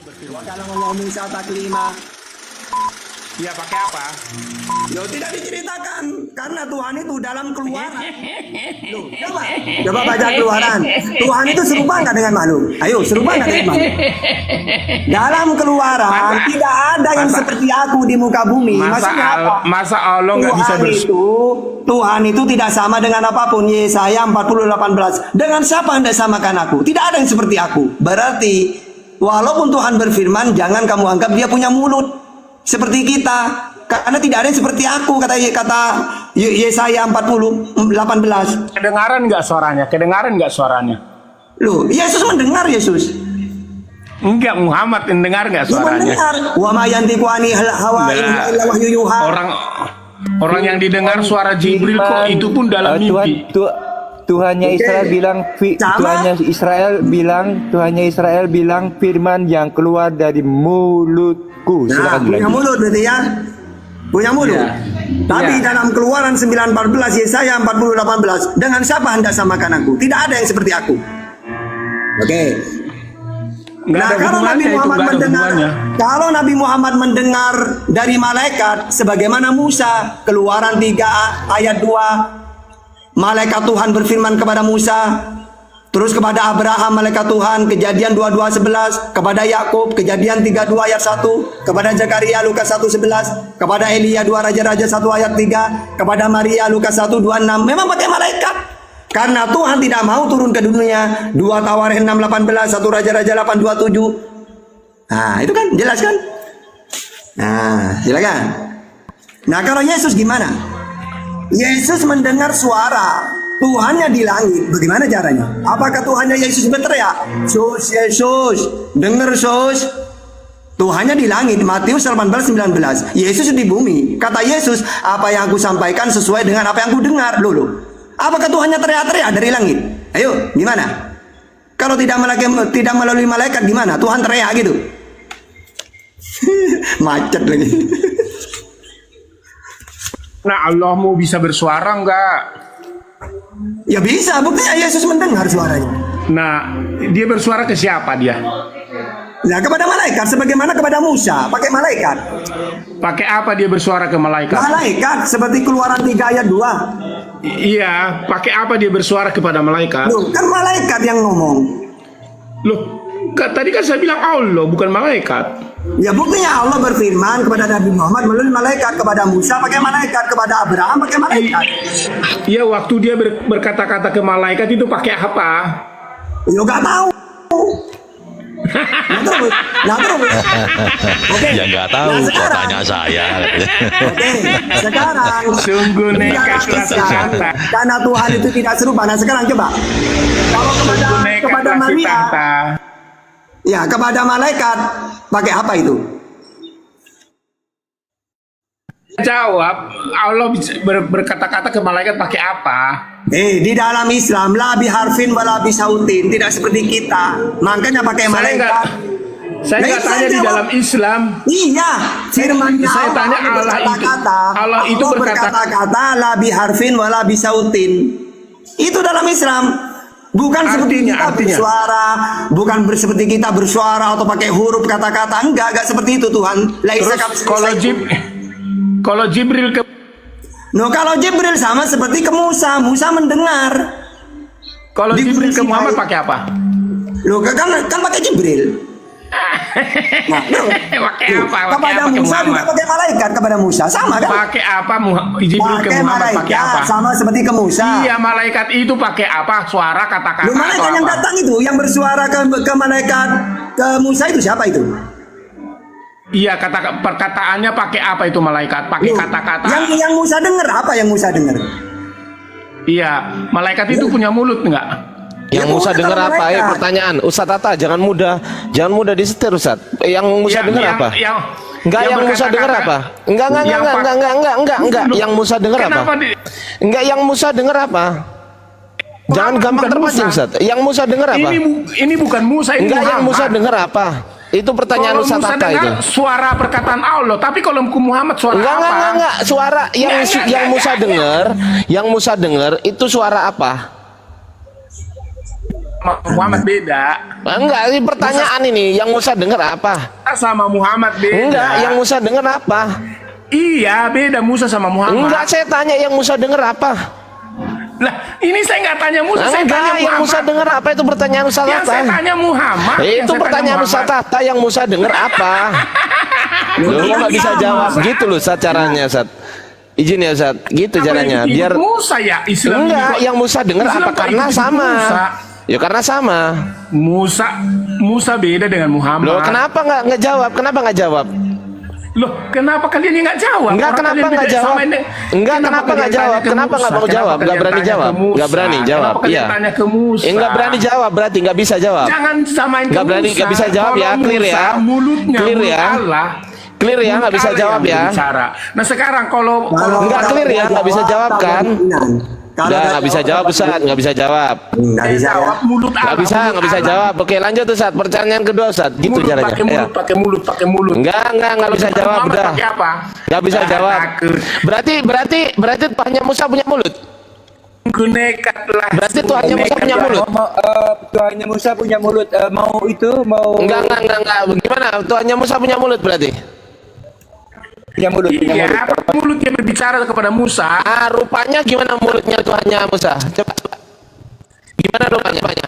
Wa kalama Musa taklima. Ya pakai apa? Loh, tidak diceritakan karena Tuhan itu dalam Keluaran. Loh, coba baca Keluaran. Tuhan itu serupa nggak dengan makhluk? Ayo, serupa nggak dengan makhluk? Dalam Keluaran tidak ada yang seperti aku di muka bumi. Maksudnya apa? Masa Allah nggak bisa Tuhan itu tidak sama dengan apapun. Yesaya 40:18. Dengan siapa Anda samakan aku? Tidak ada yang seperti aku. Berarti walaupun Tuhan berfirman, jangan kamu anggap dia punya mulut seperti kita, karena tidak ada yang seperti aku, kata Yesaya 40:18. Kedengaran nggak suaranya? Kedengaran nggak suaranya? Loh, Yesus mendengar, Yesus. Enggak, Muhammad mendengar nggak suaranya? Mendengar. Wa ma yantiqu anil hawa in huwa illa wahyu yuha. Orang yang didengar suara Jibril kok itu pun dalam mimpi. Tuhannya Israel bilang firman yang keluar dari mulutku. Nah, punya mulut berarti ya. Punya mulut. Ya. Tapi Ya. dalam Keluaran 9:14 Yesaya 40:18, dengan siapa Anda samakan aku? Tidak ada yang seperti aku. Oke. Nah, kalau Nabi Muhammad mendengar dari malaikat sebagaimana Musa, Keluaran 3 ayat 2, malaikat Tuhan berfirman kepada Musa, terus kepada Abraham malaikat Tuhan, Kejadian 22:11, kepada Yakub Kejadian 32 ayat 1, kepada Zakaria Lukas 1:11, kepada Elia 2 Raja-Raja 1 ayat 3, kepada Maria Lukas 1:26. Memang pakai malaikat. Karena Tuhan tidak mau turun ke dunia. 2 Tawarikh 6:18, 1 Raja-Raja 8:27. Nah, itu kan jelas kan? Nah, silakan. Nah, kalau Yesus gimana? Yesus mendengar suara Tuhannya di langit. Bagaimana caranya? Apakah Tuhannya Yesus berteriak? Sus, Yesus, dengar sus. Tuhannya di langit. Matius 18:19. Yesus di bumi. Kata Yesus, apa yang aku sampaikan sesuai dengan apa yang aku dengar. Loh. Apakah Tuhannya teriak-teriak dari langit? Ayo, gimana? Kalau tidak melalui malaikat gimana? Tuhan teriak gitu. Macet lagi. Nah, Allah mau bisa bersuara enggak? Ya bisa, buktinya Yesus mendengar suaranya. Nah, dia bersuara ke siapa dia? Nah, kepada malaikat, sebagaimana kepada Musa, pakai malaikat. Pakai apa dia bersuara ke malaikat? Malaikat, seperti Keluaran 3 ayat 2. Iya, pakai apa dia bersuara kepada malaikat? Loh, kan malaikat yang ngomong. Loh, tadi kan saya bilang Allah, bukan malaikat. Ya buktinya Allah berfirman kepada Nabi Muhammad melalui malaikat, kepada Musa pakai malaikat, kepada Abraham pakai malaikat. Iya, waktu dia berkata-kata ke malaikat itu pakai apa? Ya nggak tahu. Nah terus. Oke. Ya nggak tahu, Nah, kok tanya saya. Oke, sekarang Sungguh nekat sekarang, karena Tuhan itu tidak serupa. Nah sekarang coba, kalau kepada Maria, ya kepada malaikat pakai apa itu? Jawab, Allah berkata-kata ke malaikat pakai apa? Di dalam Islam la biharfin wala bisautin, tidak seperti kita. Makanya pakai malaikat. Saya nggak tanya di dalam Islam. Iya, firman-Nya saya tanya Allah itu berkata-kata la biharfin wala bisautin. Itu dalam Islam. Bukan seperti kita bersuara, bukan seperti kita bersuara atau pakai huruf kata-kata. Enggak seperti itu Tuhan. Terus kalau Jibril ke kalau Jibril sama seperti ke Musa. Musa mendengar. Kalau Jibril ke Muhammad pakai apa? Kan pakai Jibril. Nah, pakai apa? Kepada Musa juga pakai malaikat, kepada Musa sama kan? Pakai apa Jibril ke Muhammad pakai apa? Sama seperti ke Musa. Iya, malaikat itu pakai apa? Suara kata-kata. Malaikat yang datang itu, yang bersuara ke malaikat ke Musa itu siapa itu? Iya, perkataannya pakai apa itu malaikat? Pakai kata-kata. Yang Musa dengar apa? Yang Musa dengar? Iya, malaikat itu punya mulut enggak? Yang Musa dengar apa? Pertanyaan, Ustadz Tata, jangan mudah disetir, Ustadz. Yang Musa dengar apa? Enggak, yang Musa dengar apa? Enggak. Yang Musa dengar apa? Enggak, yang Musa dengar apa? Jangan gampang terpancing, Ustadz. Yang Musa dengar apa? Ini bukan Musa, ini enggak, yang Musa dengar apa? Itu pertanyaan Ustadz Tata itu. Suara perkataan Allah, tapi kalau Muhammad suara apa? Enggak. Suara yang Musa dengar itu suara apa? Muhammad beda. Enggak, ini pertanyaan ini yang Musa dengar apa? Sama Muhammad beda. Enggak, yang Musa dengar apa? Iya, beda Musa sama Muhammad. Enggak, saya tanya yang Musa dengar apa? Lah, ini saya nggak tanya Musa, saya Enggak, tanya yang Muhammad. Musa dengar apa itu pertanyaan Ustaz Yang saya Tata. tanya Muhammad. Itu Yang saya tanya pertanyaan Ustaz Muhammad. Tata, yang Musa dengar apa? Lu nggak bisa jawab gitu loh Ustaz caranya Ustaz. Izin ya Ustaz, gitu Apa caranya. yang ikut Biar Musa ya Islam. enggak, ikut- yang Musa dengar Islam apa? kok Karena ikut sama. Musa. Ya karena sama. Musa beda dengan Muhammad. Loh, kenapa nggak jawab? Kenapa nggak jawab? Loh, kenapa kalian yang nggak jawab? Enggak, Orang kenapa kalian nggak beda jawab? sama ini. Enggak, kenapa nggak kalian jawab? tanya ke Kenapa nggak Musa? mau jawab? Nggak Kenapa berani kalian jawab? tanya ke Musa? Nggak berani jawab. Kenapa kalian Iya. tanya ke Musa? Enggak berani jawab, berarti nggak bisa jawab. Jangan samain ke Nggak berani, Musa. nggak bisa jawab ya, Kalau clear ya. Musa, mulutnya Clear mulut ya. Allah. Clear ya, nggak bisa Allah jawab yang ya. berbicara. Nah sekarang kalau Enggak clear ya, nggak bisa jawab kan? Udah nggak bisa jawab Ustaz, nggak bisa jawab. Nggak bisa ya. jawab mulut Allah. Nggak bisa, nggak bisa jawab. Oke, lanjut Ustaz. Pertanyaan kedua Ustaz. Gitu Mulut caranya. pakai Ya. mulut, pakai mulut, pakai mulut. Nggak bisa Kalau jawab Muhammad udah. pakai apa? Nggak bisa Ah, jawab. takut. Berarti Tuhannya Musa punya mulut. Nekat lah. Berarti Tuhannya Musa Nekat punya lah. mulut. Tuhannya Musa punya mulut. Mau Enggak. Gimana? Tuhannya Musa punya mulut berarti? punya mulut. Iya, mulutnya berbicara kepada Musa. Ah, rupanya gimana mulutnya Tuhannya Musa? Coba. Gimana rupanya?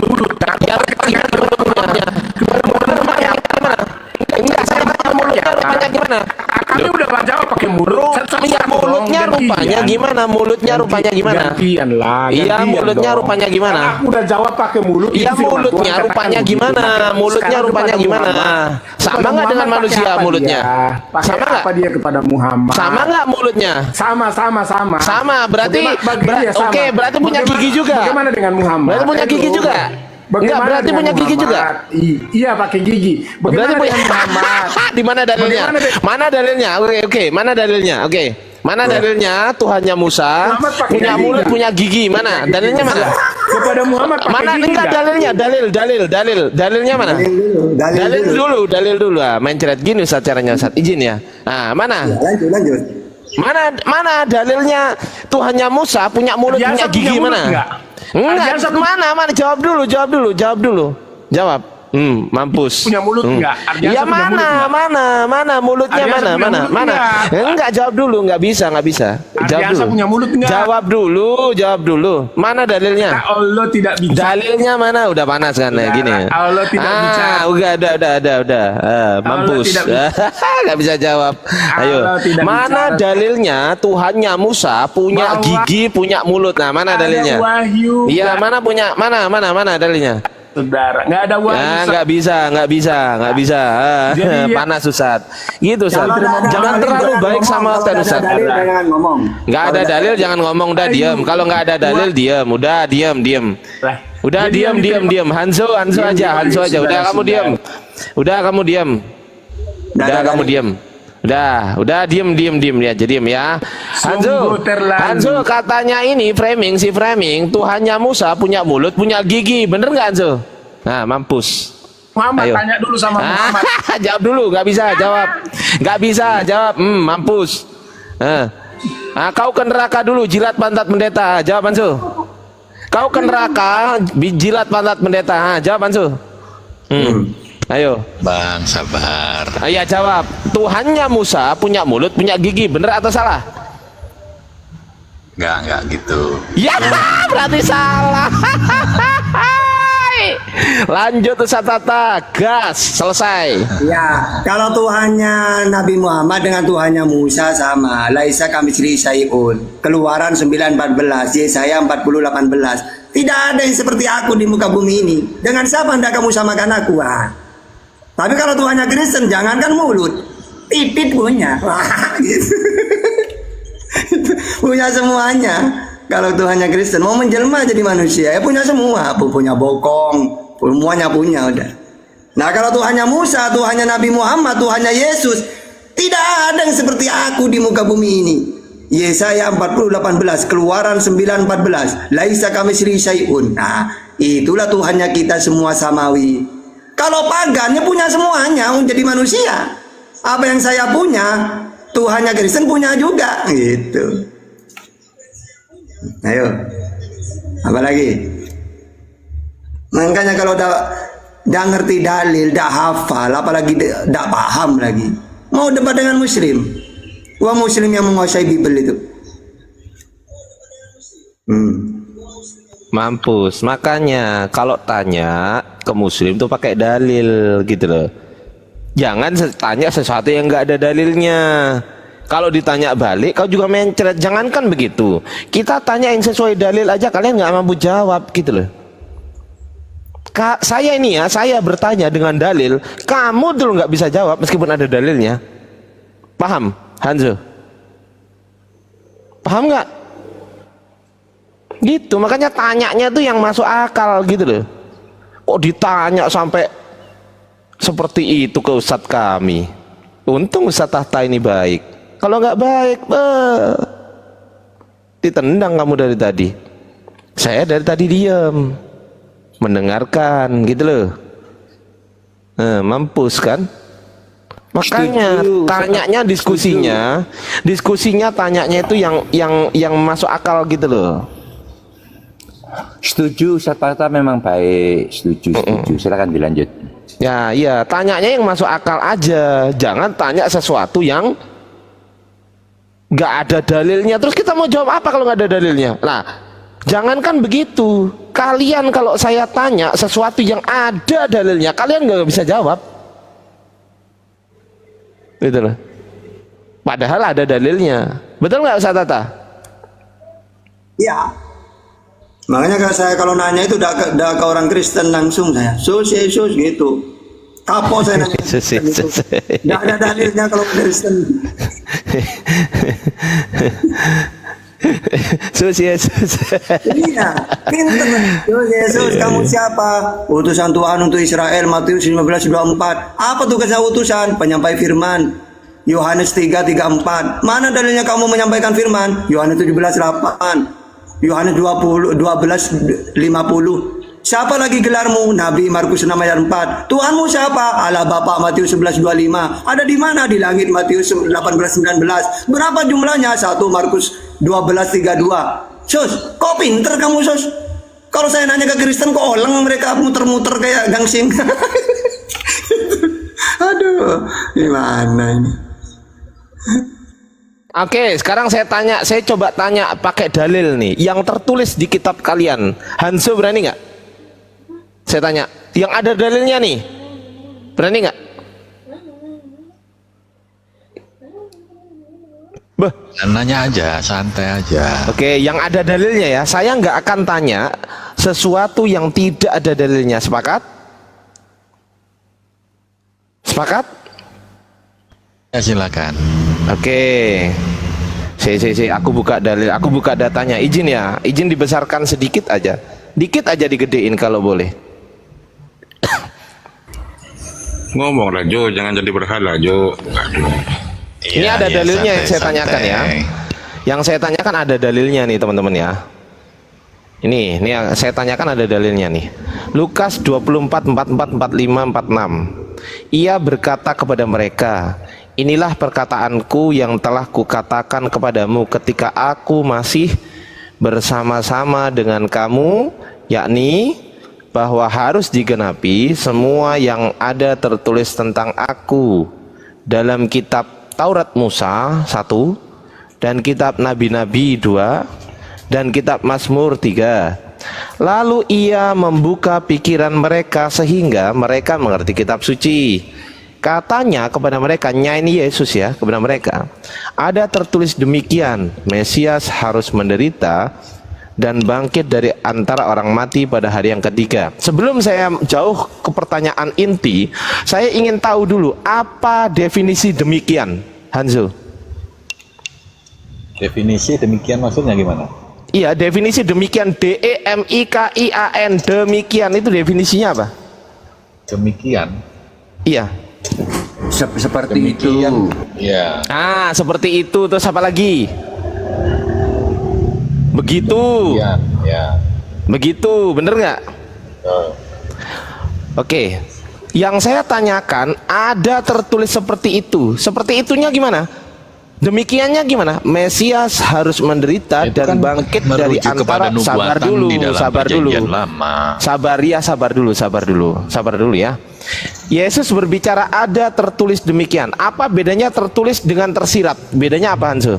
Mulut kan? Ya, rupanya gimana? Gimana? Enggak, saya tanya mulutnya rupanya gimana? Kami udah jawab pakai mulut. Iya, mulutnya rupanya gimana? Mulutnya rupanya gimana? Gantian lah. Iya, gantian mulutnya dong. rupanya gimana? Kan aku udah jawab pakai mulut. Iya, itu firman mulutnya Tuhan rupanya katakan gimana? begitu. Mulutnya Sekarang rupanya kepada gimana? Muhammad. Sama Kepada nggak dengan Muhammad manusia pakai apa mulutnya? dia? Pakai Sama nggak? apa dia kepada Muhammad? Sama nggak mulutnya? Sama. Sama, berarti Sama. oke, berarti punya gigi juga. Bagaimana dengan Muhammad? Berarti punya gigi Ayo. juga. Enggak, berarti dengan punya gigi juga. Muhammad? Iya, pakai gigi. Berarti Bagaimana punya dengan Muhammad? Di mana dalilnya? Bagaimana Mana dalilnya? Oke, mana dalilnya? Oke. Mana dalilnya Tuhannya Musa Muhammad pakai punya gigi mulut, nggak? punya gigi? Mana? Dalilnya mana? Kepada Muhammad pakai Mana gigi enggak nggak? dalilnya? Dalilnya mana? Dalil dulu. Ah, main ceret gini Ustaz caranya Ustaz. Izin ya. Nah, mana? Lanjut. Mana dalilnya Tuhannya Musa punya mulut, Biasa punya gigi punya mulut mana? nggak? Enggak, Biasa mana? Jawab dulu. Jawab. Mampus. Punya mulut nggak? Ardiansa Iya, punya mulut nggak? mana mulutnya Ardiansa punya mulut mana? nggak? Enggak, jawab dulu, nggak bisa. Jawab Ardiansa dulu. punya mulut nggak? Jawab dulu. Mana dalilnya? Allah tidak bicara. Dalilnya mana? Udah panas kan ya gini. Allah tidak bicara. Udah. Mampus. tidak Nggak bisa jawab. Ayo. Allah tidak Mana bicara. dalilnya Tuhannya Musa punya Bahwa gigi, punya mulut. Nah, mana Ada dalilnya? wahyu. Iya, mana dalilnya? Saudara, nggak ada wahyu. Ya, nggak bisa. Jadi, Panas Ustaz. Gitu Ustaz. Kalau nggak ada Jangan dalil, terlalu jangan baik ngomong. sama Kalau Ustaz. nggak ada dalil, jangan ngomong. Nggak ada dalil jangan ngomong, udah diam. Kalau nggak ada dalil diam, udah diam. Lah, Udah jadi yang diam. diterima- Hanso aja. sudah, Udah kamu sudah. diam. Udah kamu diam. Nggak ada Udah kamu dalil. diam. Udah diam aja diam ya. Sungguh terlalu. Hanso katanya ini framing Tuhannya Musa punya mulut, punya gigi. Bener nggak Hanso? Nah, mampus. Muhammad Ayo. tanya dulu sama Muhammad. Jawab dulu, nggak bisa jawab. Mampus. Kau ke neraka dulu, jilat pantat pendeta. Jawab Hanso. Kau ke neraka, jilat pantat pendeta. Jawab Hanso. Ayo. Bang, sabar. Ayah jawab. Tuhannya Musa punya mulut, punya gigi. Bener atau salah? Enggak gitu. Ya, berarti salah. Lanjut Ustaz Tata, gas, selesai. Ya, kalau Tuhannya Nabi Muhammad dengan Tuhannya Musa sama. Laisa kamitslihi syai'un. Keluaran 9:14, Yesaya 40:18. Tidak ada yang seperti aku di muka bumi ini. Dengan siapa hendak kamu samakan aku? Wah. Tapi kalau Tuhannya Kristen, jangankan mulut, pipit punya. Wah, gitu. Punya semuanya. Kalau Tuhannya Kristen mau menjelma jadi manusia, ya punya semua. Punya bokong, semuanya punya udah. Nah kalau Tuhannya Musa, Tuhannya Nabi Muhammad, Tuhannya Yesus, tidak ada yang seperti aku di muka bumi ini. Yesaya 40:18, Keluaran 9:14, Laisa kamitslihi syai'un. Nah, itulah Tuhannya kita semua samawi. Kalau pagannya punya semuanya menjadi manusia. Apa yang saya punya, Tuhannya Kristen punya juga gitu. Ayo. Apa lagi? Makanya kalau dah ngerti dalil, dah hafal, apalagi dah paham lagi, mau debat dengan muslim. Wah, muslim yang menguasai Bible itu. Mampus. Makanya kalau tanya ke muslim tuh pakai dalil gitu loh. Jangan tanya sesuatu yang nggak ada dalilnya. Kalau ditanya balik, kau juga mencret. Jangankan begitu. Kita tanyain sesuai dalil aja, kalian nggak mampu jawab gitu loh. Saya ini ya, saya bertanya dengan dalil, kamu dulu nggak bisa jawab meskipun ada dalilnya. Paham, Hanzo? Paham nggak? Gitu, makanya tanyanya tuh yang masuk akal gitu loh. Kok ditanya sampai seperti itu ke Ustadz kami? Untung Ustadz Tahta ini baik. Kalau nggak baik, ditendang kamu dari tadi. Saya dari tadi diam, mendengarkan gitu loh. Mampus kan? Makanya tanyanya diskusinya tanyanya itu yang masuk akal gitu loh. Setuju, Ustaz Tahta memang baik. Setuju. Silakan dilanjut. Ya, iya, tanyanya yang masuk akal aja. Jangan tanya sesuatu yang nggak ada dalilnya. Terus kita mau jawab apa kalau nggak ada dalilnya? Nah, jangankan begitu. Kalian kalau saya tanya sesuatu yang ada dalilnya, kalian nggak bisa jawab. Gitu loh. Padahal ada dalilnya. Betul nggak Ustaz Tahta? Iya. Makanya kalau nanya itu udah ke orang Kristen langsung saya. Sus gitu. Kapok saya nanya. Nggak ada dalilnya kalau Kristen. Yesus. Iya, pinter. Yesus, kamu siapa? Utusan Tuhan untuk Israel, Matius 15:24. Apa tugasnya utusan? Penyampai firman. Yohanes 3:34. Mana dalilnya kamu menyampaikan firman? Yohanes 17:8. Yohanes 12:50. Siapa lagi gelarmu? Nabi, Markus 6 ayat 4. Tuhanmu siapa? Allah Bapa, Matius 11:25. Ada di mana? Di langit, Matius 18:19. Berapa jumlahnya? 1 Markus 12:32. Sus, kok pinter kamu Sus? Kalau saya nanya ke Kristen kok oleng mereka muter-muter kayak gangsing. Aduh, gimana ini? Oke, sekarang saya coba tanya pakai dalil nih, yang tertulis di kitab kalian. Hanso berani nggak? Saya tanya, yang ada dalilnya nih, berani nggak? Nanya aja, santai aja. Oke, yang ada dalilnya ya. Saya nggak akan tanya sesuatu yang tidak ada dalilnya. Sepakat? Sepakat? Ya silakan. Oke. Aku buka dalil, aku buka datanya. Izin ya, izin dibesarkan sedikit aja. Dikit aja digedein kalau boleh. Ngomong lah Jo, jangan jadi berhala Jo. Ini ada dalilnya yang saya tanyakan ya. Yang saya tanyakan ada dalilnya nih teman-teman ya. Ini yang saya tanyakan ada dalilnya nih. Lukas 24:44, 45, 46. Ia berkata kepada mereka, inilah perkataanku yang telah kukatakan kepadamu ketika aku masih bersama-sama dengan kamu, yakni bahwa harus digenapi semua yang ada tertulis tentang aku dalam kitab Taurat Musa 1 dan kitab Nabi-Nabi 2 dan kitab Mazmur 3. Lalu ia membuka pikiran mereka sehingga mereka mengerti kitab suci. Katanya kepada mereka, nyanyi Yesus ya kepada mereka, ada tertulis demikian, Mesias harus menderita dan bangkit dari antara orang mati pada hari yang ketiga. Sebelum saya jauh ke pertanyaan inti, saya ingin tahu dulu apa definisi demikian, Hanzo. Definisi demikian maksudnya gimana? Iya, definisi demikian, DEMIKIAN, demikian itu definisinya apa? Demikian. Iya. Seperti Demikian. itu. Ya. Seperti itu. Terus apa lagi? Begitu. Ya. Ya. Begitu, bener nggak? Oke. Yang saya tanyakan ada tertulis seperti itu. Seperti itunya gimana? Demikiannya gimana? Mesias harus menderita Itu dan kan bangkit dari merujuk kepada antara. Sabar nubuatan dulu, di dalam sabar dulu. Perjanjian Lama. Sabar dulu ya. Yesus berbicara ada tertulis demikian. Apa bedanya tertulis dengan tersirat? Bedanya apa, Hansu?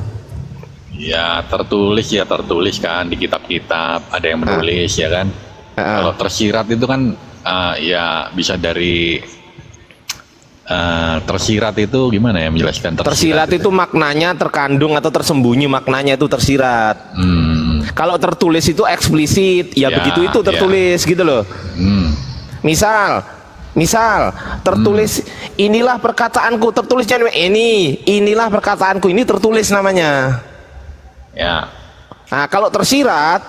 Ya tertulis kan di kitab-kitab ada yang menulis ya kan. Kalau tersirat itu kan ya bisa dari tersirat itu gimana ya menjelaskan Tersirat itu maknanya terkandung atau tersembunyi, maknanya itu tersirat. Kalau tertulis itu eksplisit, ya begitu itu tertulis gitu loh. Misal tertulis inilah perkataanku, tertulisnya inilah perkataanku, ini tertulis namanya. Ya. Nah, kalau tersirat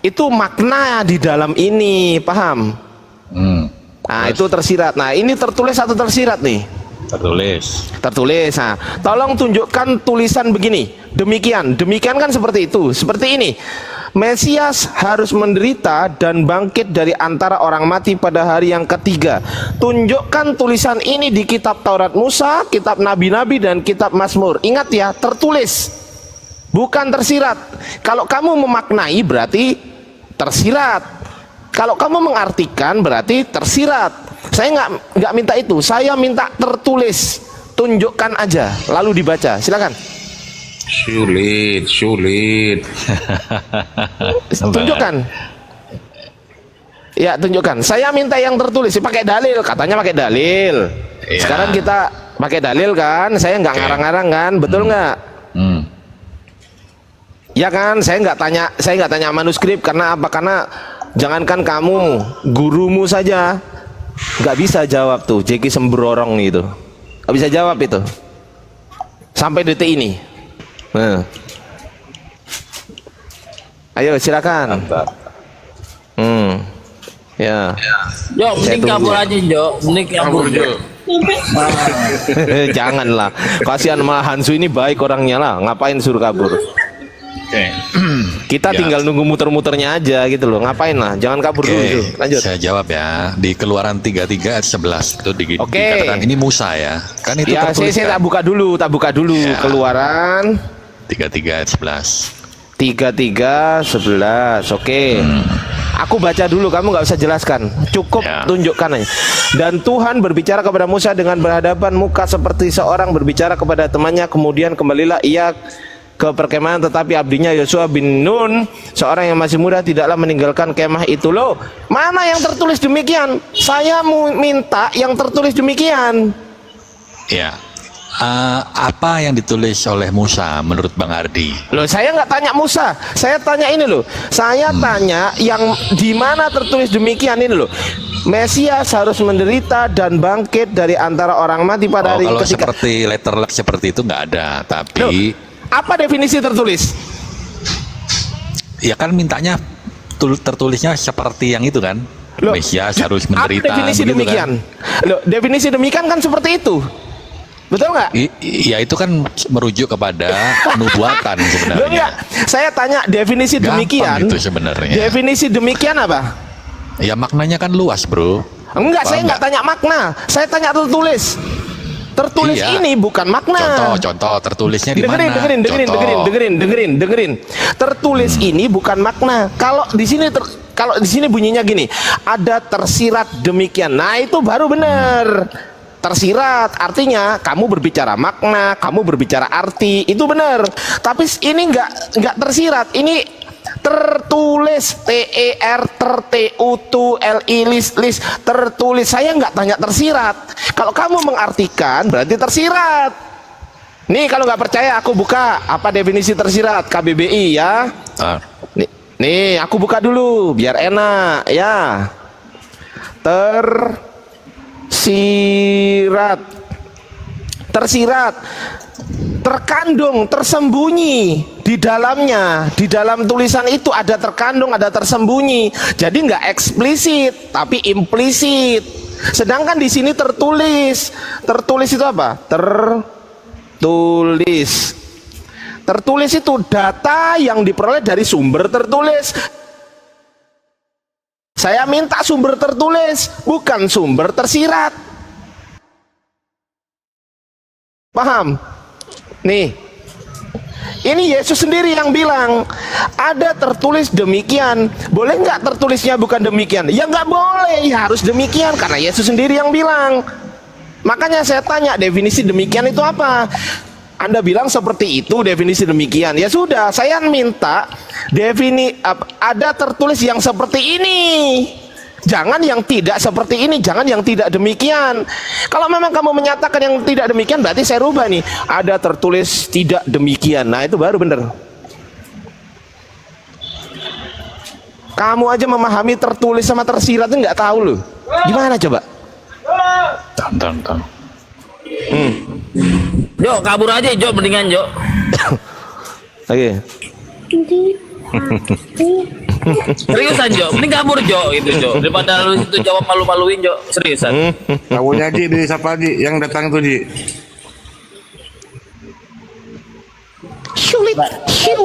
itu makna di dalam ini, paham? Nah, itu tersirat. Nah, ini tertulis atau tersirat nih? Tertulis. Nah, tolong tunjukkan tulisan begini. Demikian kan seperti itu. Seperti ini. Mesias harus menderita dan bangkit dari antara orang mati pada hari yang ketiga. Tunjukkan tulisan ini di kitab Taurat Musa, kitab Nabi-Nabi dan kitab Mazmur. Ingat ya, tertulis. Bukan tersirat. Kalau kamu memaknai berarti tersirat. Kalau kamu mengartikan berarti tersirat. Saya nggak minta itu. Saya minta tertulis. Tunjukkan aja, lalu dibaca. Silakan. Sulit. Tunjukkan. Ya, tunjukkan. Saya minta yang tertulis. Pakai dalil. Katanya pakai dalil. Ya. Sekarang kita pakai dalil kan. Saya nggak ngarang-ngarang kan. Betul nggak? Ya kan. Saya nggak tanya manuskrip karena apa? Karena jangankan kamu, gurumu saja nggak bisa jawab tuh, Jeki Sembrorong itu nggak bisa jawab itu sampai detik ini. Nah. Ayo silakan. Ya. Jok, mending kabur aja, Jok. Mending kabur, Jok. Janganlah, kasihan sama Hansu ini, baik orangnya lah, ngapain suruh kabur? Kita tinggal nunggu muter-muternya aja gitu loh. Ngapain lah, jangan kabur dulu. Lanjut. Saya jawab ya. Di Keluaran 33 ayat 11 itu dikatakan ini Musa ya. Kan itu ya, tertulis. Saya tak buka dulu. Ya. Keluaran 33 ayat 11. 33:11. Oke. Aku baca dulu, kamu nggak usah jelaskan. Cukup tunjukkan aja. Dan Tuhan berbicara kepada Musa dengan berhadapan muka seperti seorang berbicara kepada temannya. Kemudian kembalilah ia ke perkemahan, tetapi abdinya Yosua bin Nun, seorang yang masih muda, tidaklah meninggalkan kemah itu. Loh, mana yang tertulis demikian? Saya minta yang tertulis demikian. Ya. Apa yang ditulis oleh Musa menurut Bang Ardi? Loh, saya nggak tanya Musa, saya tanya ini loh. Saya tanya yang di mana tertulis demikian ini loh. Mesias harus menderita dan bangkit dari antara orang mati pada hari kalau ketiga. seperti letterlock seperti itu nggak ada, tapi loh, apa definisi tertulis? Ya kan mintanya tertulisnya seperti yang itu kan. Loh, Mesias harus menderita. Apa definisi demikian? Kan? Loh, definisi demikian kan seperti itu. Betul nggak? Ya itu kan merujuk kepada nubuatan sebenarnya. Loh, enggak. Saya tanya definisi gampang demikian. Itu sebenarnya. Definisi demikian apa? Ya maknanya kan luas, bro. Enggak, saya nggak tanya makna. Saya tanya tertulis. Tertulis ini bukan makna. Contoh tertulisnya di mana? Dengerin. Tertulis ini bukan makna. Kalau di sini bunyinya gini, ada tersirat demikian. Nah, itu baru benar. Tersirat artinya kamu berbicara makna, kamu berbicara arti, itu benar. Tapi ini enggak tersirat. Ini tertulis, tertulis, tertulis. Saya nggak tanya tersirat. Kalau kamu mengartikan berarti tersirat. Nih, kalau nggak percaya aku buka apa definisi tersirat KBBI ya. Nih aku buka dulu biar enak ya. Tersirat, terkandung, tersembunyi di dalamnya. Di dalam tulisan itu ada terkandung, ada tersembunyi. Jadi nggak eksplisit, tapi implisit. Sedangkan di sini tertulis. Tertulis itu apa? Tertulis itu data yang diperoleh dari sumber tertulis. Saya minta sumber tertulis, bukan sumber tersirat. Paham? Nih, Ini Yesus sendiri yang bilang, ada tertulis demikian. Boleh nggak tertulisnya bukan demikian? Ya nggak boleh, ya harus demikian karena Yesus sendiri yang bilang. Makanya saya tanya, definisi demikian itu apa? Anda bilang seperti itu definisi demikian. Ya sudah, saya minta ada tertulis yang seperti ini. Jangan yang tidak seperti ini, jangan yang tidak demikian. Kalau memang kamu menyatakan yang tidak demikian, berarti saya rubah nih. Ada tertulis tidak demikian. Nah, itu baru benar. Kamu aja memahami tertulis sama tersirat itu nggak tahu loh. Gimana coba? Tonton. Jo, kabur aja Jo, mendingan Jo. Oke. Seriusan Jo, mending kabur Jo gitu Jo. Daripada lu itu jawab malu-maluin Jo, seriusan. Tahunya Ji, di siapa Ji yang datang tuh Ji? Sulit.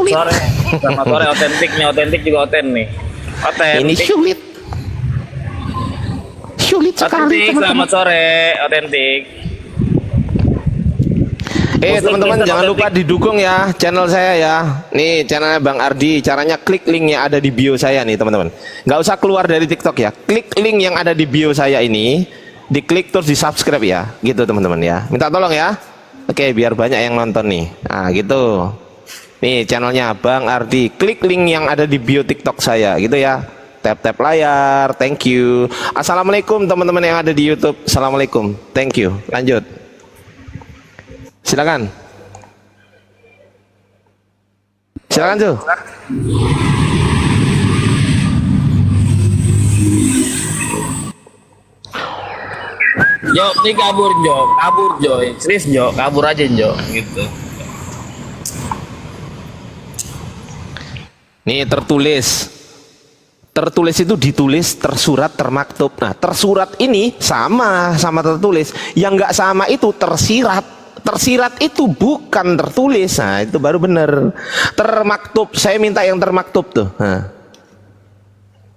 Sore, sama sore otentik juga nih. Ini sulit. Sulit sekali, Otentik, teman-teman. selamat sore, otentik. Teman-teman jangan lupa didukung ya channel saya ya. Nih channelnya Bang Ardi. Caranya klik link yang ada di bio saya nih teman-teman. Nggak usah keluar dari TikTok ya. Klik link yang ada di bio saya ini, diklik terus di subscribe ya. Gitu teman-teman ya. Minta tolong ya. Oke, biar banyak yang nonton nih. Nah gitu. Nih channelnya Bang Ardi. Klik link yang ada di bio TikTok saya gitu ya. Tap-tap layar. Thank you. Assalamualaikum teman-teman yang ada di YouTube. Assalamualaikum. Thank you. Lanjut. Silakan. Silakan tuh. Jo, ini kabur Jo, serius Jo, kabur aja Jo, gitu. Nih tertulis itu ditulis, tersurat, termaktub. Nah tersurat ini sama tertulis. Yang nggak sama itu tersirat. Tersirat itu bukan tertulis. Nah itu baru benar. Termaktub, saya minta yang termaktub tuh. Nah,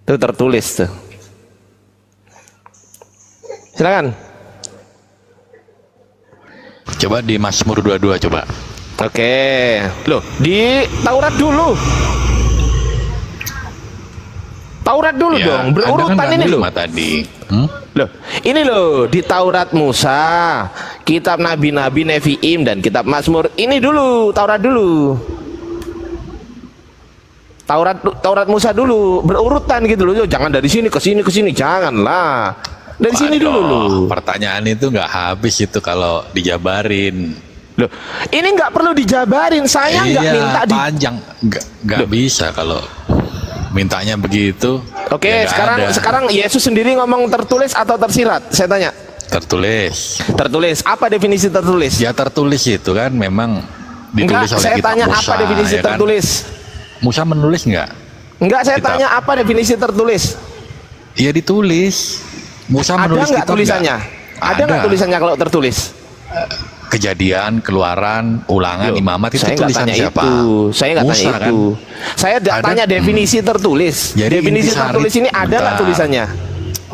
itu tertulis tuh. Silakan. Coba di Mazmur 22 coba. Oke. Loh, di Taurat dulu. Taurat dulu Ya, dong, Anda berurutan kan ini loh. tadi. Loh, ini loh di Taurat Musa, kitab nabi-nabi Neviim dan kitab Mazmur. Ini dulu, Taurat dulu. Taurat Musa dulu, berurutan gitu loh. Jangan dari sini ke sini, janganlah. Dari sini dulu loh. Pertanyaan itu nggak habis itu kalau dijabarin. Loh, ini nggak perlu dijabarin. Saya nggak minta panjang, nggak bisa kalau mintanya begitu. Oke, ya sekarang Yesus sendiri ngomong tertulis atau tersirat? Saya tanya. Tertulis. Tertulis. Apa definisi tertulis? Ya tertulis itu kan memang ditulis oleh saya kitab tanya Musa. apa definisi ya kan? tertulis? Musa menulis nggak? Enggak, saya Kitab. tanya apa definisi tertulis? Ya ditulis. Musa Ada menulis nggak kitab tulisannya? nggak? Ada nggak tulisannya kalau tertulis? Kejadian, Keluaran, Ulangan, Loh, Imamat itu saya nggak tulisan tanya siapa? itu. Saya nggak tanya Musa, kan? itu. Saya tanya definisi tertulis. Jadi Definisi intisari- tertulis ini ada nggak Bentar. tulisannya?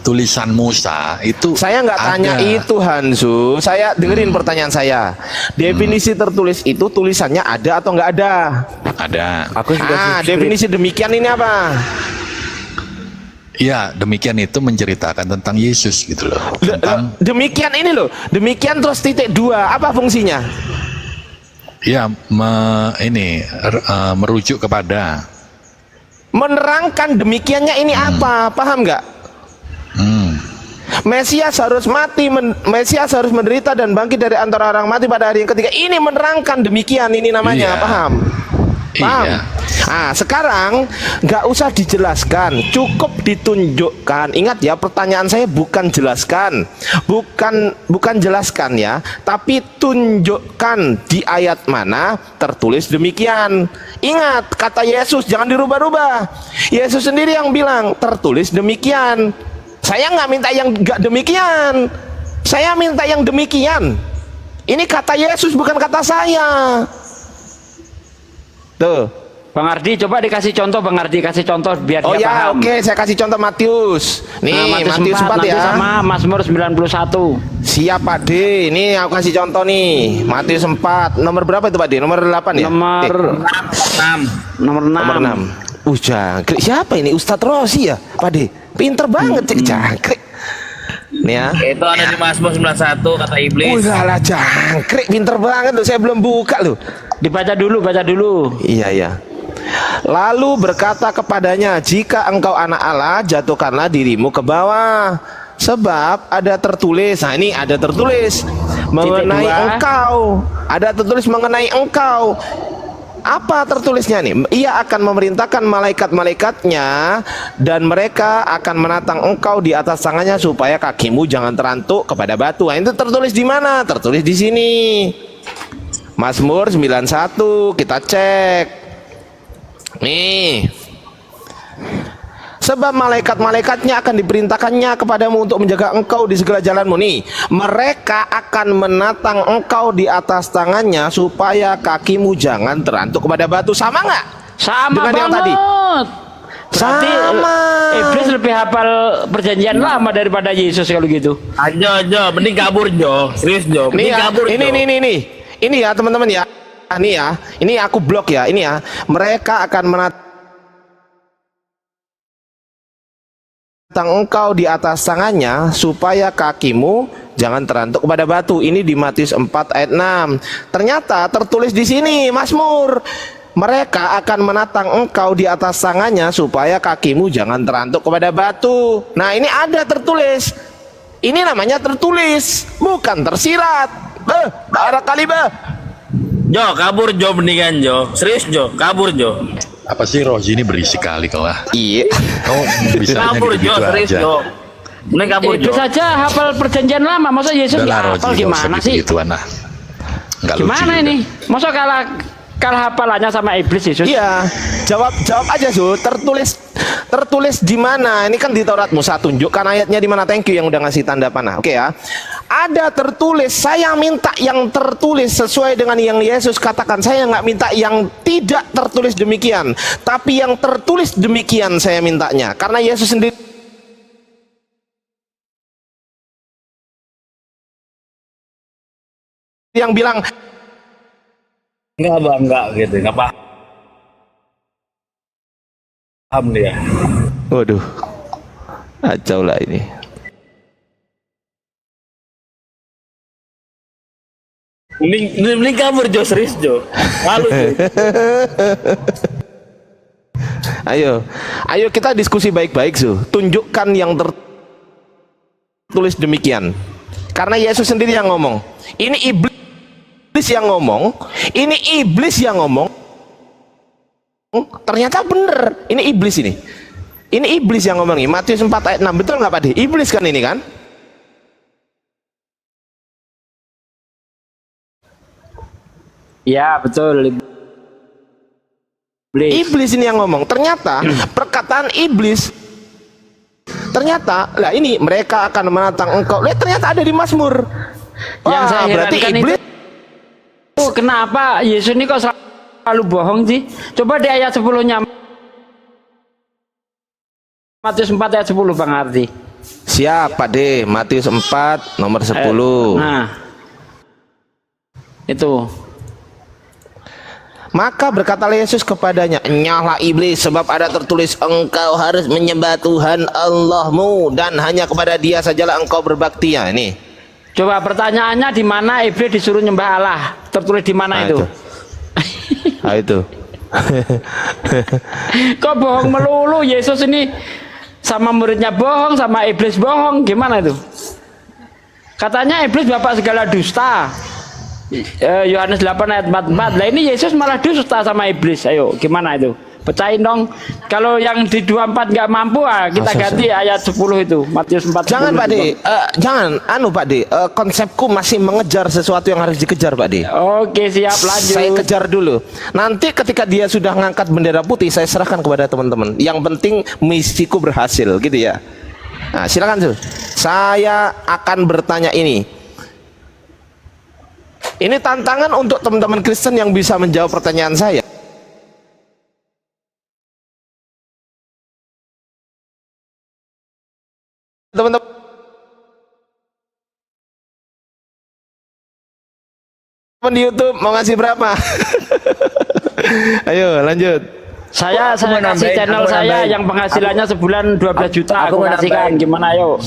Tulisan Musa itu Saya nggak tanya ada. itu, Hansu. Saya dengerin pertanyaan saya. Definisi tertulis itu tulisannya ada atau nggak ada? Ada. Definisi demikian ini apa? Ya, demikian itu menceritakan tentang Yesus gitu loh. Tentang Demikian ini loh. Demikian terus titik dua. Apa fungsinya? ya merujuk kepada Menerangkan demikiannya ini apa? Paham nggak? Mesias harus mati, Mesias harus menderita dan bangkit dari antara orang mati pada hari yang ketiga. Ini menerangkan demikian ini namanya, Iya. paham? Paham? Iya. Nah, sekarang nggak usah dijelaskan, cukup ditunjukkan. Ingat ya, pertanyaan saya bukan jelaskan, bukan jelaskan ya, tapi tunjukkan di ayat mana tertulis demikian. Ingat kata Yesus, jangan dirubah-rubah. Yesus sendiri yang bilang tertulis demikian. Saya nggak minta yang nggak demikian, saya minta yang demikian. Ini kata Yesus bukan kata saya. Tuh, Bang Ardi, coba dikasih contoh, Bang Ardi kasih contoh biar Oh dia ya, paham. oke, saya kasih contoh Matius. Nih, Matius 4 nanti ya. sama Mazmur 91. Siap Pak D. Ini aku kasih contoh nih. Matius 4. Nomor berapa itu Pak D? Nomor 8 ya? Nomor 6. Nomor 6. Jangkrik. Siapa ini? Ustadz Rosi ya Pak D? Pinter banget cek jangkrik. Nih ya. Itu ada di Mazmur 91 kata iblis. Lah jangkrik, pinter banget loh. Saya belum buka loh. Dibaca dulu, baca dulu. Iya iya. Lalu berkata kepadanya, jika engkau anak Allah, jatuhkanlah dirimu ke bawah. Sebab ada tertulis, nah ini ada tertulis mengenai engkau. Ada tertulis mengenai engkau. Apa tertulisnya nih? Ia akan memerintahkan malaikat-malaikatnya dan mereka akan menatang engkau di atas tangannya supaya kakimu jangan terantuk kepada batu. Nah, itu tertulis di mana? Tertulis di sini. Mazmur 91, kita cek. Nih, sebab malaikat-malaikatnya akan diperintahkannya kepadamu untuk menjaga engkau di segala jalanmu. Nih, mereka akan menatang engkau di atas tangannya supaya kakimu jangan terantuk kepada batu. Sama nggak? Sama dengan banget. yang tadi. Berarti Sama. Iblis lebih hafal perjanjian lama daripada Yesus kalau gitu. Jo, mending kabur Jo. Serius Jo, Nih mending ya, kabur Jo. ini ya teman-teman ya. Nih ya, ini aku blok ya. Ini ya, mereka akan menatang engkau di atas tangannya supaya kakimu jangan terantuk kepada batu. Ini di Matius 4 ayat 6. Ternyata tertulis di sini Mazmur. Mereka akan menatang engkau di atas tangannya supaya kakimu jangan terantuk kepada batu. Nah, ini ada tertulis. Ini namanya tertulis, bukan tersirat. Barangkali Jo, kabur Jo mendingan Jo. Serius Jo, kabur Jo. Apa sih Roji ini berisik kali kau lah. Iya. Kau bisa Kabur Jo, serius Jo. Mending kabur Jo. Iblis saja hafal perjanjian lama, masa Yesus Udah lah nggak Roji, hafal gak usah gimana sih? gitu-gituan lah. Nggak lucu Gimana juga. ini? Masa kalah hafalannya sama iblis Yesus? Iya, jawab aja Zo. Tertulis di mana? Ini kan di Taurat Musa, tunjukkan ayatnya di mana. Thank you yang udah ngasih tanda panah. Oke ya. Ada tertulis, saya minta yang tertulis sesuai dengan yang Yesus katakan. Saya nggak minta yang tidak tertulis demikian, tapi yang tertulis demikian saya mintanya. Karena Yesus sendiri yang bilang, Enggak Bang, enggak gitu, enggak paham dia. waduh, kacau lah ini. Mending kabur Jo, serius Jo. Malu Jo. Ayo kita diskusi baik-baik Zo. Tunjukkan yang tertulis demikian. Karena Yesus sendiri yang ngomong. Ini iblis yang ngomong. Ini iblis yang ngomong. Ternyata bener. Ini iblis ini. Ini iblis yang ngomong. Matius 4 ayat 6. Betul nggak Pak De? Iblis kan ini kan? Ya betul. Iblis ini yang ngomong. Ternyata perkataan iblis. Ternyata lah ini mereka akan menantang engkau. Lihat ternyata ada di Mazmur. Yang saya berarti herankan iblis. itu kenapa Yesus ini kok selalu bohong sih? Coba di ayat 10-nya Matius 4 ayat 10 Bang Ardi. Siap Pak D. Matius 4 nomor 10. Nah, itu. Maka berkatalah Yesus kepadanya, nyahlah iblis, sebab ada tertulis engkau harus menyembah Tuhan Allahmu dan hanya kepada Dia sajalah engkau berbakti. Ya, ini. Coba pertanyaannya di mana iblis disuruh nyembah Allah? Tertulis di mana itu? Nah, itu. Kok bohong melulu Yesus ini, sama muridnya bohong, sama iblis bohong, gimana itu? Katanya iblis bapak segala dusta. Yohanes 8 ayat 44. Lah ini Yesus malah dusta sama iblis. Ayo, gimana itu? Pecahin dong. Kalau yang di 24 nggak mampu, kita ganti ayat 10 itu. Matius 4. Jangan Pak D. Jangan Pak D. Konsepku masih mengejar sesuatu yang harus dikejar Pak D. Oke, siap, lanjut. Saya kejar dulu. Nanti ketika dia sudah ngangkat bendera putih, saya serahkan kepada teman-teman. Yang penting misiku berhasil, gitu ya. Nah, silakan Zul. Saya akan bertanya ini. Ini tantangan untuk teman-teman Kristen yang bisa menjawab pertanyaan saya. teman-teman di YouTube mau ngasih berapa? Ayo lanjut. Saya kasih channel saya yang penghasilannya sebulan 12 juta aku kasihkan, gimana ayo?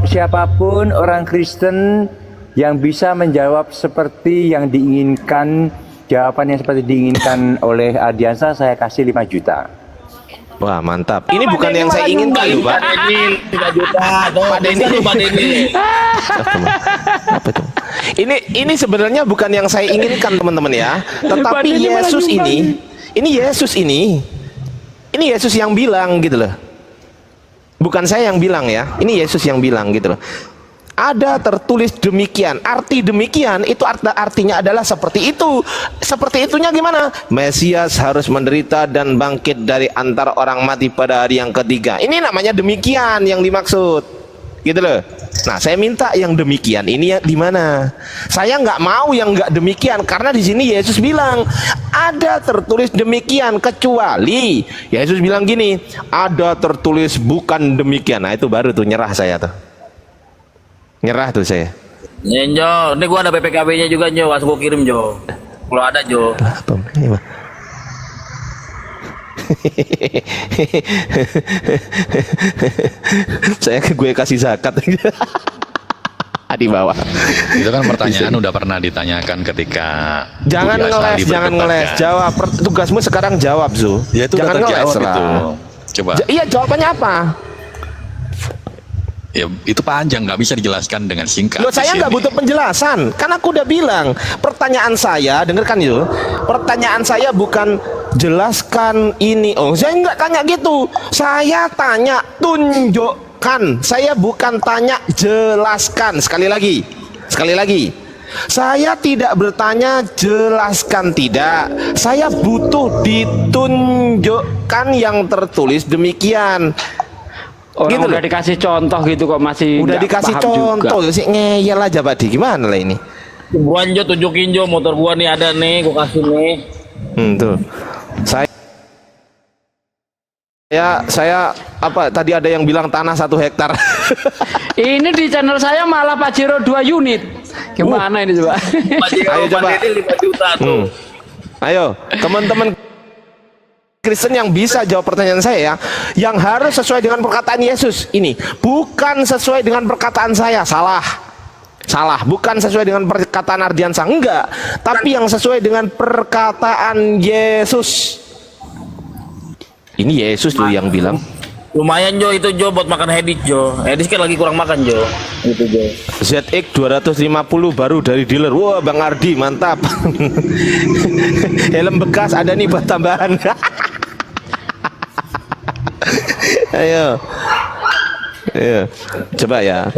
Siapapun orang Kristen yang bisa menjawab seperti yang diinginkan, jawaban yang seperti diinginkan oleh Ardiansa, saya kasih 5 juta. Wah mantap. Ini bukan yang saya inginkan loh Pak. Pak Denny 3 juta. Pak Denny. Pak Denny. Apa itu? Ini sebenarnya bukan yang saya inginkan teman-teman ya. Tetapi Yesus ini Yesus yang bilang gitu loh. Bukan saya yang bilang ya. Ini Yesus yang bilang gitu loh. Ada tertulis demikian. Arti demikian itu artinya adalah seperti itu. Seperti itunya gimana? Mesias harus menderita dan bangkit dari antara orang mati pada hari yang ketiga. Ini namanya demikian yang dimaksud. Gitu loh. Nah, saya minta yang demikian. Ini ya di mana? Saya nggak mau yang nggak demikian karena di sini Yesus bilang ada tertulis demikian, kecuali Yesus bilang gini, ada tertulis bukan demikian. Nah, itu baru tuh nyerah saya tuh. Nyerah tuh saya. Jo, ini gua ada PPKB-nya juga Jo, langsung gua kirim Jo. Kalau ada Jo. Saya gue kasih zakat di bawah. Itu kan pertanyaan udah pernah ditanyakan ketika jangan ngeles, jawab. Tugasmu sekarang jawab, Zu. Ya itu jangan ngeles itu. Coba. Iya, jawabannya apa? Ya itu panjang, nggak bisa dijelaskan dengan singkat. Loh, saya nggak butuh penjelasan, kan aku udah bilang. Pertanyaan saya, dengarkan yuk. Pertanyaan saya bukan jelaskan ini. Oh, saya nggak tanya gitu. Saya tanya tunjukkan. Saya bukan tanya jelaskan. Sekali lagi. Saya tidak bertanya jelaskan, tidak. Saya butuh ditunjukkan yang tertulis demikian. Orang gitu udah dikasih contoh gitu kok masih udah dikasih contoh sih, ngeyel aja Pak Di. Gimana lah ini? Buan Jo, tunjukin Jo, motor gua nih ada nih, gua kasih nih. Tuh. Saya apa tadi ada yang bilang tanah 1 hektar. Ini di channel saya malah Pajero 2 unit. Gimana ini coba? Ayo coba. 5 juta tuh. Ayo, teman-teman Kristen yang bisa jawab pertanyaan saya ya, yang harus sesuai dengan perkataan Yesus ini, bukan sesuai dengan perkataan saya. Salah, bukan sesuai dengan perkataan Ardiansa, enggak, tapi yang sesuai dengan perkataan Yesus. Ini Yesus tuh yang bilang. Lumayan Jo itu Jo buat makan Hedis Jo. Hedis kan lagi kurang makan Jo. Gitu Jo. ZX 250 baru dari dealer. Wah, Bang Ardi mantap. Helm bekas ada nih buat tambahan. Ayo, coba ya,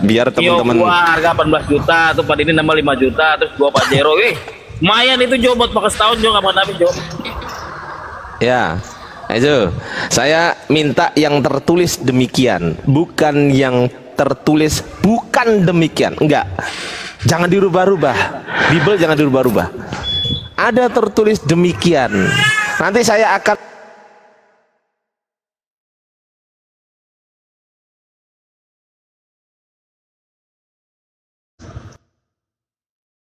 biar teman-teman. Gua harga 18 juta, tuh Pak ini nambah 5 juta, terus gua Pajero, lumayan itu Jo buat pakai setahun Jo, kapan habis Jo. Ya, ayo, saya minta yang tertulis demikian, bukan yang tertulis bukan demikian, enggak. Jangan dirubah-rubah, Bible jangan dirubah-rubah. Ada tertulis demikian. Nanti saya akan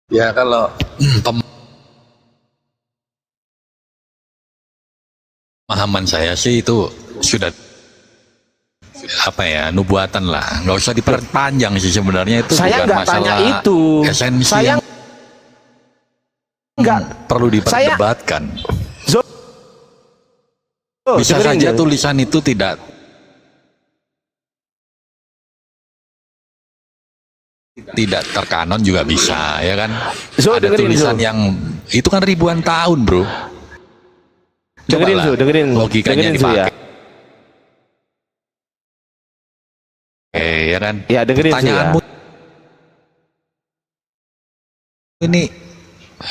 Ya kalau pemahaman saya sih itu sudah apa ya, nubuatan lah, nggak usah diperpanjang sih sebenarnya. Itu saya nggak tanya itu, esensi saya yang nggak perlu diperdebatkan. Bisa saja tulisan itu tidak terkanon juga bisa, ya kan? Ada tulisan yang itu kan ribuan tahun, bro. Dengerin logikanya dipakai. Ya. Ya kan? Ya, dengerin pertanyaanmu ya. Ini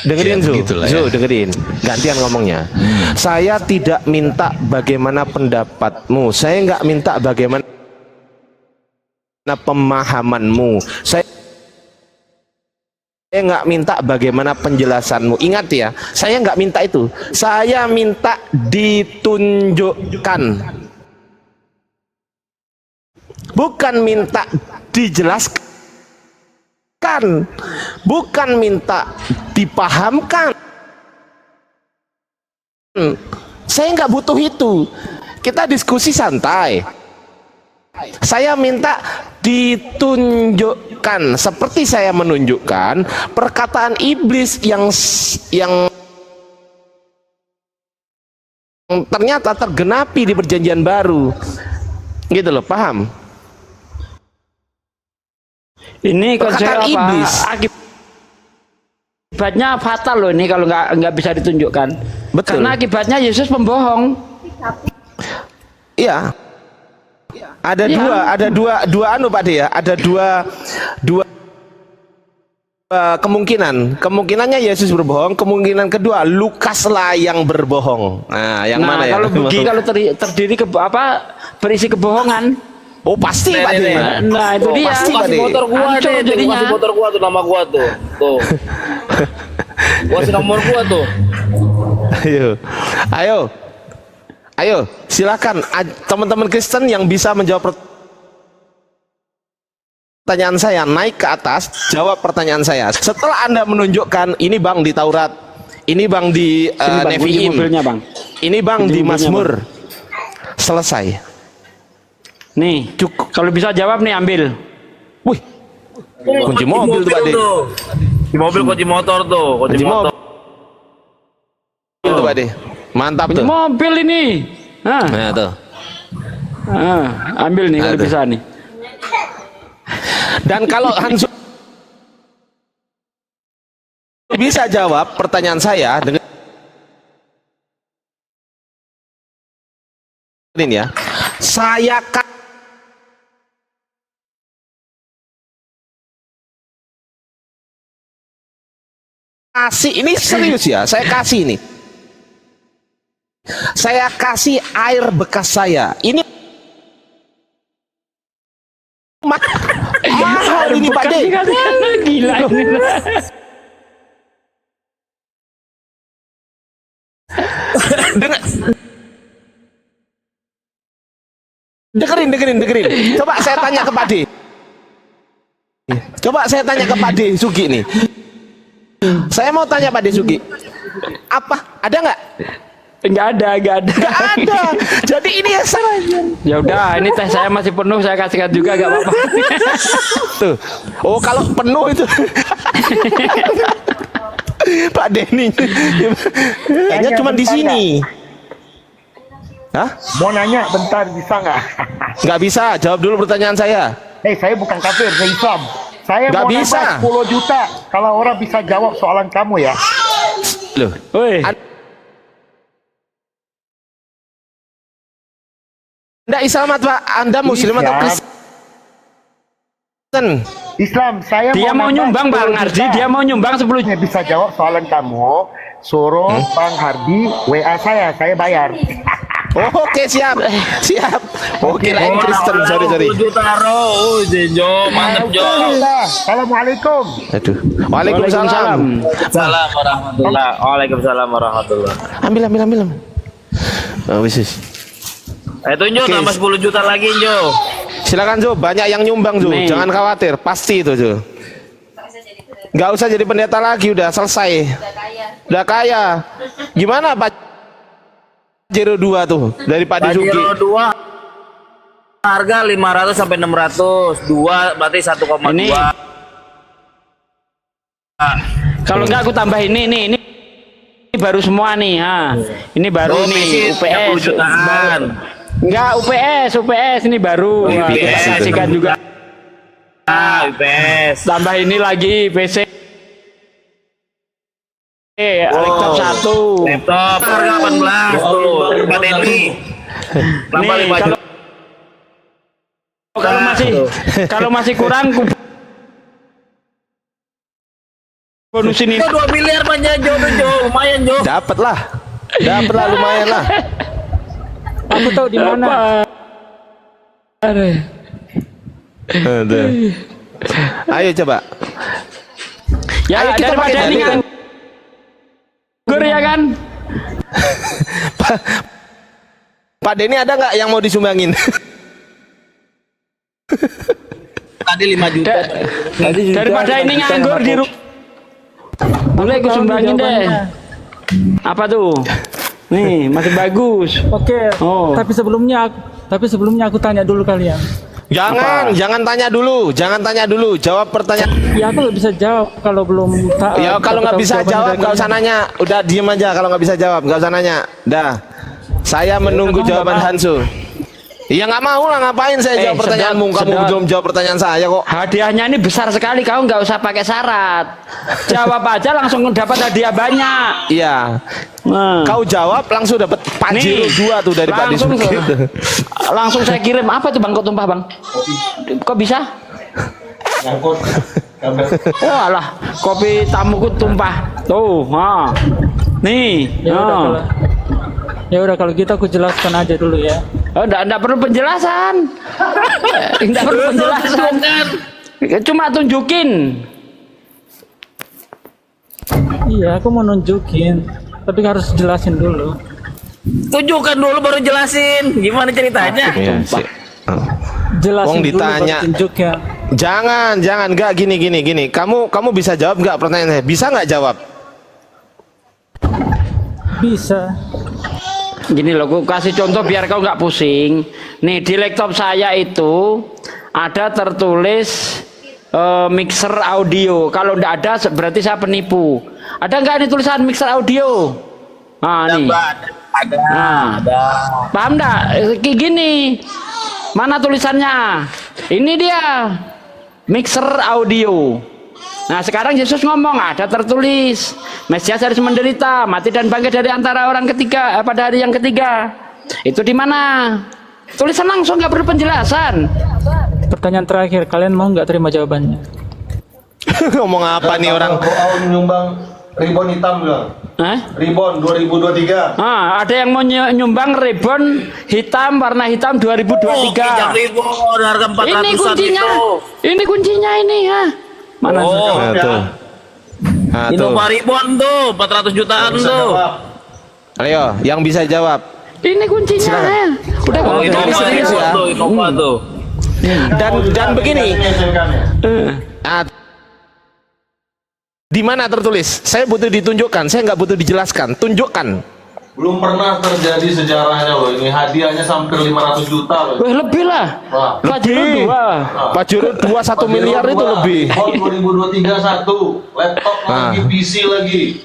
dengerin ya, dengerin. Gantian ngomongnya. Saya tidak minta bagaimana pendapatmu. Saya nggak minta bagaimana pemahamanmu. Saya nggak minta bagaimana penjelasanmu. Ingat ya, saya nggak minta itu. Saya minta ditunjukkan. bukan minta dijelaskan, bukan minta dipahamkan. Saya nggak butuh itu. Kita diskusi santai. Saya minta ditunjukkan, seperti saya menunjukkan perkataan iblis yang ternyata tergenapi di perjanjian baru, gitu loh, paham? Ini konsep Perkataan apa? iblis. Akibatnya fatal loh ini kalau nggak bisa ditunjukkan. Betul. Karena akibatnya Yesus pembohong. Iya. Ada dua anu Pak De ya, ada dua kemungkinannya Yesus berbohong, kemungkinan kedua Lukas lah yang berbohong. Nah, yang mana ya? Kalau terdiri berisi kebohongan. Oh pasti Pak De. Nah itu dia. Pasti Pak De. Motor gua Hancur deh, jadinya. kasih motor gua tuh, nama gua tuh. Tuh. Gua kasih nomor gua tuh. Ayo, silakan teman-teman Kristen yang bisa menjawab pertanyaan saya, naik ke atas, jawab pertanyaan saya. Setelah Anda menunjukkan ini Bang di Taurat, ini Bang di Nevi'im, Bang. ini Bang di Mazmur, selesai. Nih, kalau bisa jawab nih ambil. Wih, kunci mobil tuh Pak De. Di mobil kunci motor tuh, kunci motor. Tuh Pak De. Mantap tuh. Mobil ini. Nah tuh. Ambil nih kalau bisa nih. Dan kalau Hansu bisa jawab pertanyaan saya dengan ini ya, saya kasih, ini serius ya, saya kasih ini. Saya kasih air bekas saya. Ini mahal ini Pak De. Gila ini. Dengerin. Coba saya tanya ke Pak De. Sugi nih. Saya mau tanya Pak De Sugi. Apa? Ada nggak? Nggak ada. Jadi ini ya Ya udah, ini teh saya masih penuh, saya kasihkan juga nggak apa-apa. tuh. Oh kalau penuh itu. Pak Denny. Kayaknya cuma di sini. Hah? Mau nanya bentar, bisa nggak? Nggak bisa. Jawab dulu pertanyaan saya. Saya bukan kafir, saya Islam. Saya Nggak mau bisa. nambah 10 juta kalau orang bisa jawab soalan kamu ya. Loh. Woi. Anda Islam atau Anda Muslim atau Kristen? Islam, saya Dia mau nambah nyumbang 10 Bang juta. Hardi, dia mau nyumbang 10 Saya bisa jawab soalan kamu, suruh Bang Hardi WA saya bayar. Oh, oke, siap. Oh, kirain Kristen, sorry. 10 juta roh, Jo, mantap Jo. Assalamualaikum. Aduh. Waalaikumsalam. Waalaikumsalam warahmatullah. Waalaikumsalam warahmatullah. Ambil. Oh, wis. Tunjuk tambah 10 juta lagi Jo. Silakan Jo, banyak yang nyumbang Jo. Nih. Jangan khawatir, pasti itu Jo. Nggak usah jadi pendeta lagi, udah selesai. Udah kaya. Gimana Pak Jero 2 tuh dari Pak Disugi? Pajero 2 harga 500 sampai 600. 2 berarti 1,2. Ini. Kalau enggak aku tambah ini baru semua nih, Ini baru nih UPS. Enggak UPS ini baru. Wah, kita kasihkan juga. UPS. Tambah ini lagi PC. Laptop 1. Laptop harga 18 tuh. Pak Denny. Tambah Nih, 5 juta. kalau masih kurang bonus ini. 2 miliar banyak Jo, lumayan Jo. Dapat lah lumayan lah. Aku tahu di mana. Aduh. Ayo coba. Ya, Ayo kita daripada pakai ini kan. Ya kan? Pak Denny ada nggak yang mau disumbangin? tadi 5 juta. Daripada ini nganggur di rumah. Boleh aku sumbangin deh. Apa tuh? Nih, masih bagus. Oke. Oh. Tapi sebelumnya aku tanya dulu kalian. Jangan tanya dulu, jawab pertanyaan. Ya aku nggak bisa jawab kalau belum tahu. Ya kalau nggak bisa jawab nggak usah nanya, udah diem aja. Kalau nggak bisa jawab nggak usah nanya, dah. Saya menunggu jawaban Hansu. Iya nggak mau lah, ngapain saya jawab pertanyaanmu, kamu belum jawab pertanyaan saya kok. Hadiahnya ini besar sekali, kamu nggak usah pakai syarat. Jawab aja langsung dapat hadiah banyak. Iya. Kau jawab langsung dapat Pajero 2 tuh dari Pak Disuki. Langsung saya kirim. Apa tuh Bang, kok tumpah Bang? Kok bisa? Oh alah, kopi tamuku tumpah. Tuh, nih. Ya udah kalau gitu aku jelaskan aja dulu ya. Oh, enggak perlu penjelasan. Enggak perlu penjelasan. Cuma tunjukin. Iya, aku mau nunjukin, tapi harus jelasin dulu. Tunjukkan dulu baru jelasin. Gimana ceritanya? Jelasin ditanya. dulu baru tunjuknya. Jangan enggak gini. Kamu bisa jawab enggak pertanyaan saya? Bisa enggak jawab? Bisa. Gini loh, aku kasih contoh biar kau nggak pusing. Nih di laptop saya itu ada tertulis mixer audio. Kalau nggak ada berarti saya penipu. Ada nggak ini tulisan mixer audio? Nah nih. Ada. Paham nggak? Kayak gini. Mana tulisannya? Ini dia mixer audio. Nah sekarang Yesus ngomong, ada tertulis Mesias harus menderita, mati dan bangkit dari antara orang ketiga pada hari yang ketiga. Itu di mana? Tulisan langsung, nggak perlu penjelasan. Pertanyaan terakhir, kalian mau nggak terima jawabannya? Ngomong apa nih orang? Nyumbang ribon hitam bilang. Ribon 2023. Ada yang mau nyumbang ribon hitam, warna hitam 2023. Ribon harga 400. Ini kuncinya. Ini kuncinya ini ya. Mana tuh? Innova Ribon tuh 400 jutaan tuh. Ayo, yang bisa jawab. Ini kuncinya. Udah serius ya. Innova tuh. Dan begini. Di mana tertulis? Saya butuh ditunjukkan, saya nggak butuh dijelaskan. Tunjukkan. Belum pernah terjadi sejarahnya loh. Ini hadiahnya sampai 500 juta loh. Lebih lah. Pajero 2 1 miliar itu lebih. 2023 1 laptop lagi, PC lagi.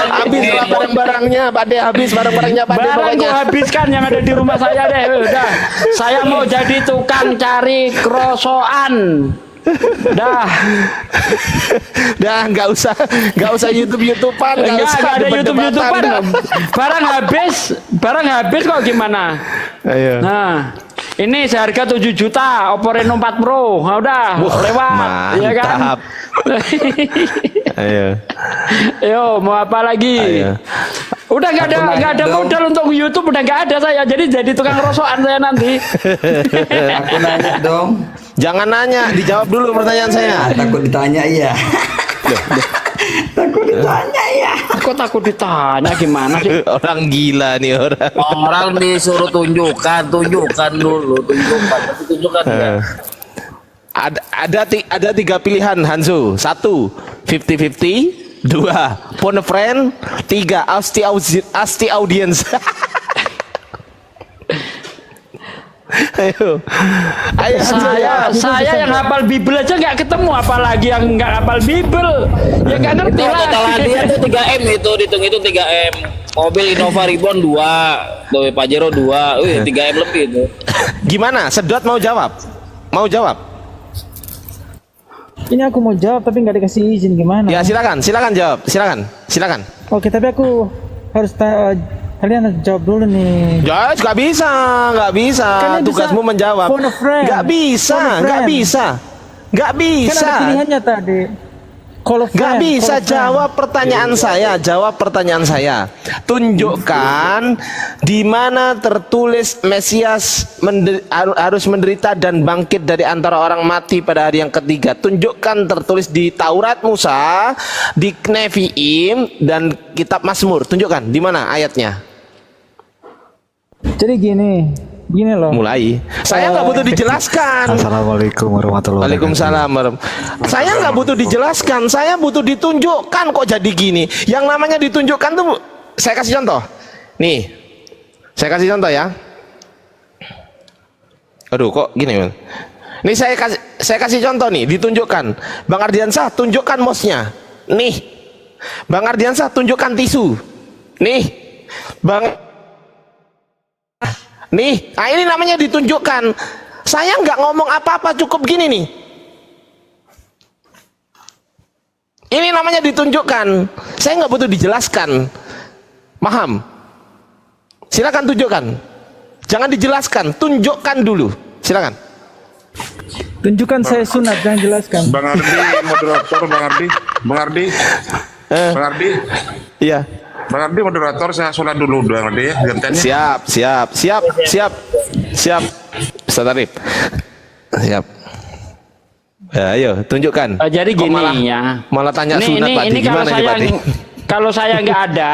Habis barang-barangnya, habis barang-barangnya pokoknya. Barangku habiskan yang ada di rumah saya deh. Udah. Saya mau jadi tukang cari krosoan. Dah nggak usah YouTubean, nggak ada YouTubean. Barang habis kok gimana? Ayo. Nah, ini seharga 7 juta Oppo Reno 4 Pro. Nah, udah lewat, ya kan? Ayo, mau apa lagi? Ayo. Udah nggak ada modal untuk YouTube, udah nggak ada saya. Jadi tukang rosokan saya nanti. Aku nanya dong. Jangan nanya, dijawab dulu pertanyaan saya. Takut ditanya iya. Takut ditanya ya. Kok takut ditanya gimana sih? Orang gila nih orang. Orang disuruh tunjukkan dulu, tunjukkan ya. Ada 3 pilihan Hansu. 1 50-50, 2 phone a friend, 3 asti audience. Ayo. Saya yang hafal Bible aja nggak ketemu, apalagi yang nggak hafal Bible. Ya nggak ngerti lah. Total hadiah itu 3M itu, dihitung 3M. Mobil Innova Ribon 2, tuh Pajero 2, 3M lebih itu. Gimana? Sedot mau jawab? Ini aku mau jawab tapi nggak dikasih izin, gimana? Ya silakan jawab, silakan. Oke, tapi aku harus kalian harus jawab dulu nih. Ya, nggak bisa. Tugasmu menjawab. Nggak bisa. Kan ada pilihannya tadi. Nggak bisa jawab pertanyaan saya. Tunjukkan di mana tertulis Mesias harus menderita dan bangkit dari antara orang mati pada hari yang ketiga. Tunjukkan tertulis di Taurat Musa, di Nevi'im dan Kitab Mazmur. Tunjukkan di mana ayatnya. Jadi gini loh. Mulai. Saya nggak butuh dijelaskan. Assalamualaikum warahmatullahi wabarakatuh. Waalaikumsalam. Saya nggak butuh dijelaskan, saya butuh ditunjukkan kok jadi gini. Yang namanya ditunjukkan tuh, saya kasih contoh. Nih, saya kasih contoh ya. Aduh, kok gini, Man? Nih saya kasih contoh nih, ditunjukkan. Bang Ardiansah, tunjukkan mouse-nya. Nih, Bang Ardiansah, tunjukkan tisu. Nih, nih, nah ini namanya ditunjukkan. Saya nggak ngomong apa-apa, cukup gini nih. Ini namanya ditunjukkan. Saya nggak butuh dijelaskan. Paham? Silakan tunjukkan. Jangan dijelaskan, tunjukkan dulu. Silakan. Tunjukkan saya sunat, jangan jelaskan. Bang Ardi, moderator, Bang Ardi. Iya. Bang Ardi, moderator, saya sholat dulu, Bang Ardi ya, gantiannya. Siap. Ustaz Arif. Siap. Ya, ayo tunjukkan. Jadi gini malah tanya sunat Pak Di. Gimana nih Pak Di? Kalau saya nggak ada,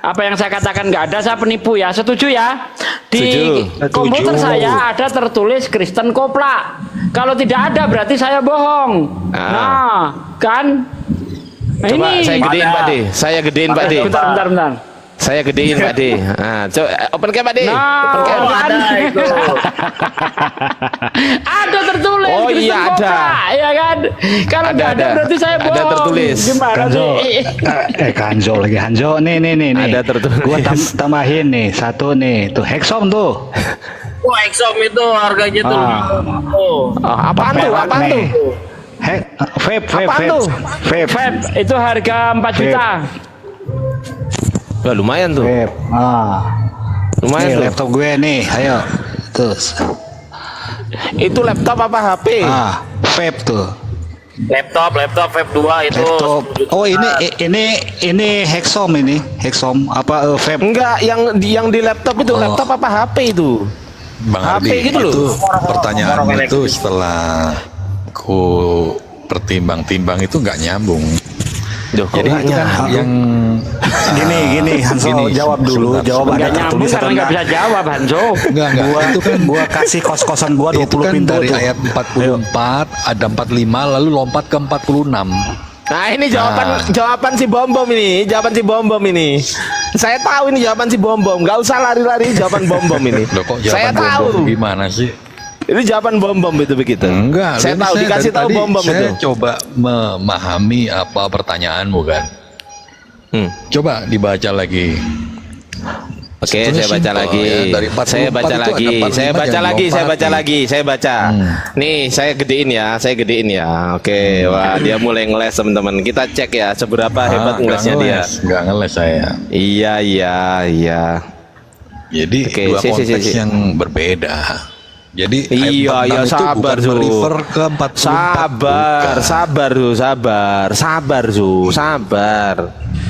apa yang saya katakan nggak ada, saya penipu ya. Setuju ya? Di komputer saya ada tertulis Kristen Kopla. Kalau tidak ada berarti saya bohong. Nah, kan? Coba ini saya gedein Pak De. Saya gedein Pak De. Bentar. Saya gedein Pak De. Nah, coba open cam Pak De. Open cam. Ada itu. Ada tertulis. Oh iya ada. Ya kan? Kalau nggak ada berarti saya bohong. Ada tertulis. Gimana sih? Hanjo lagi. Hanjo nih. Ada tertulis. Gua tambahin nih satu nih. Tuh Hexom tuh. Wah, Exom itu harganya tuh. Apaan tuh? Vape itu harga 4 juta. Wah, lumayan tuh. Vape. Lumayan nih, tuh. laptop gue nih. Ayo. Terus. Itu laptop apa HP? Vape tuh. Laptop Vape 2 itu. Laptop. Oh, ini Hexom ini. Hexom apa vape? Enggak, yang di laptop itu laptop apa HP itu? Bang HP Ardi, gitu loh. itu pertanyaannya itu setelah ku pertimbang-timbang itu nggak nyambung. Jadi itu kan yang gini Hanso jawab dulu, jawab ada tertulis karena nggak bisa jawab Hanso. Enggak, itu kan gua kasih kos-kosan gua 20 itu kan pintu dari tuh. ayat 44 ada 45 lalu lompat ke 46. Nah, ini jawaban si Bom ini. Saya tahu ini jawaban si Bom. Gak usah lari-lari, jawaban Bom ini. Loh, kok saya jawaban tahu. Gimana sih? Ini jawaban Bom itu begitu. Enggak, saya tahu, dikasih tahu Bom itu. Saya coba memahami apa pertanyaanmu kan. Coba dibaca lagi. Oke, saya baca lagi. Ya, dari 44 saya baca itu lagi. ada 45 Saya baca yang lagi. Saya lompat baca nih. lagi. Saya baca. Nih, saya gedein ya. Oke, wah dia mulai ngeles teman-teman. Kita cek ya seberapa hebat ngelesnya dia. Enggak ngeles saya. Iya. Jadi dua konteks yang berbeda. Jadi iya sabar Zu. Refer ke 44.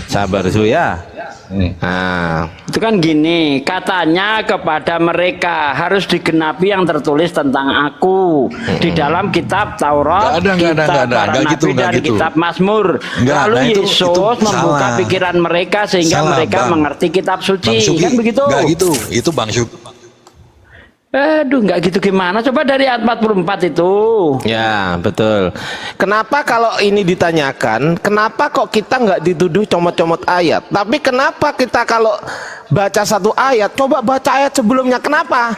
Sabar Zu ya. Nah, itu kan gini, katanya kepada mereka harus digenapi yang tertulis tentang aku di dalam kitab Taurat, kitab para nabi dan kitab Mazmur. Lalu Yesus membuka pikiran mereka sehingga mereka mengerti kitab suci. Kan begitu? Enggak gitu. Itu Bang Syuk. Aduh, nggak gitu gimana? Coba dari ayat 44 itu. Ya, betul. Kenapa kalau ini ditanyakan, kenapa kok kita nggak dituduh comot-comot ayat? Tapi kenapa kita kalau baca satu ayat, coba baca ayat sebelumnya, kenapa?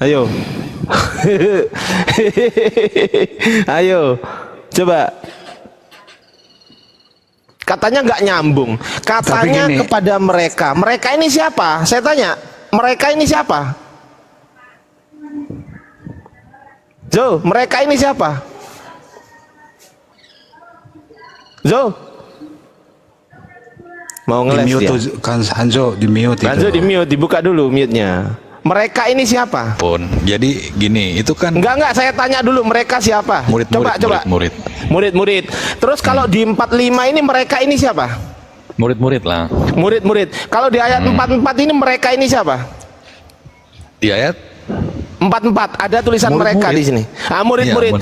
Ayo. Ayo, coba. Katanya nggak nyambung. Katanya kepada mereka. Mereka ini siapa? Saya tanya. Mereka ini siapa? Jo, mereka ini siapa? Jo. Mau ngeles dia. Kan Hanjo di mute. Hanjo di mute, dibuka dulu mute-nya. Mereka ini siapa? Pun. Jadi gini, itu kan Enggak, saya tanya dulu mereka siapa? Murid-murid. Terus kalau di 45 ini mereka ini siapa? Murid-murid lah. Murid-murid. Kalau di ayat 44 ini mereka ini siapa? Di ayat 44 ada tulisan mereka di sini. Murid-murid.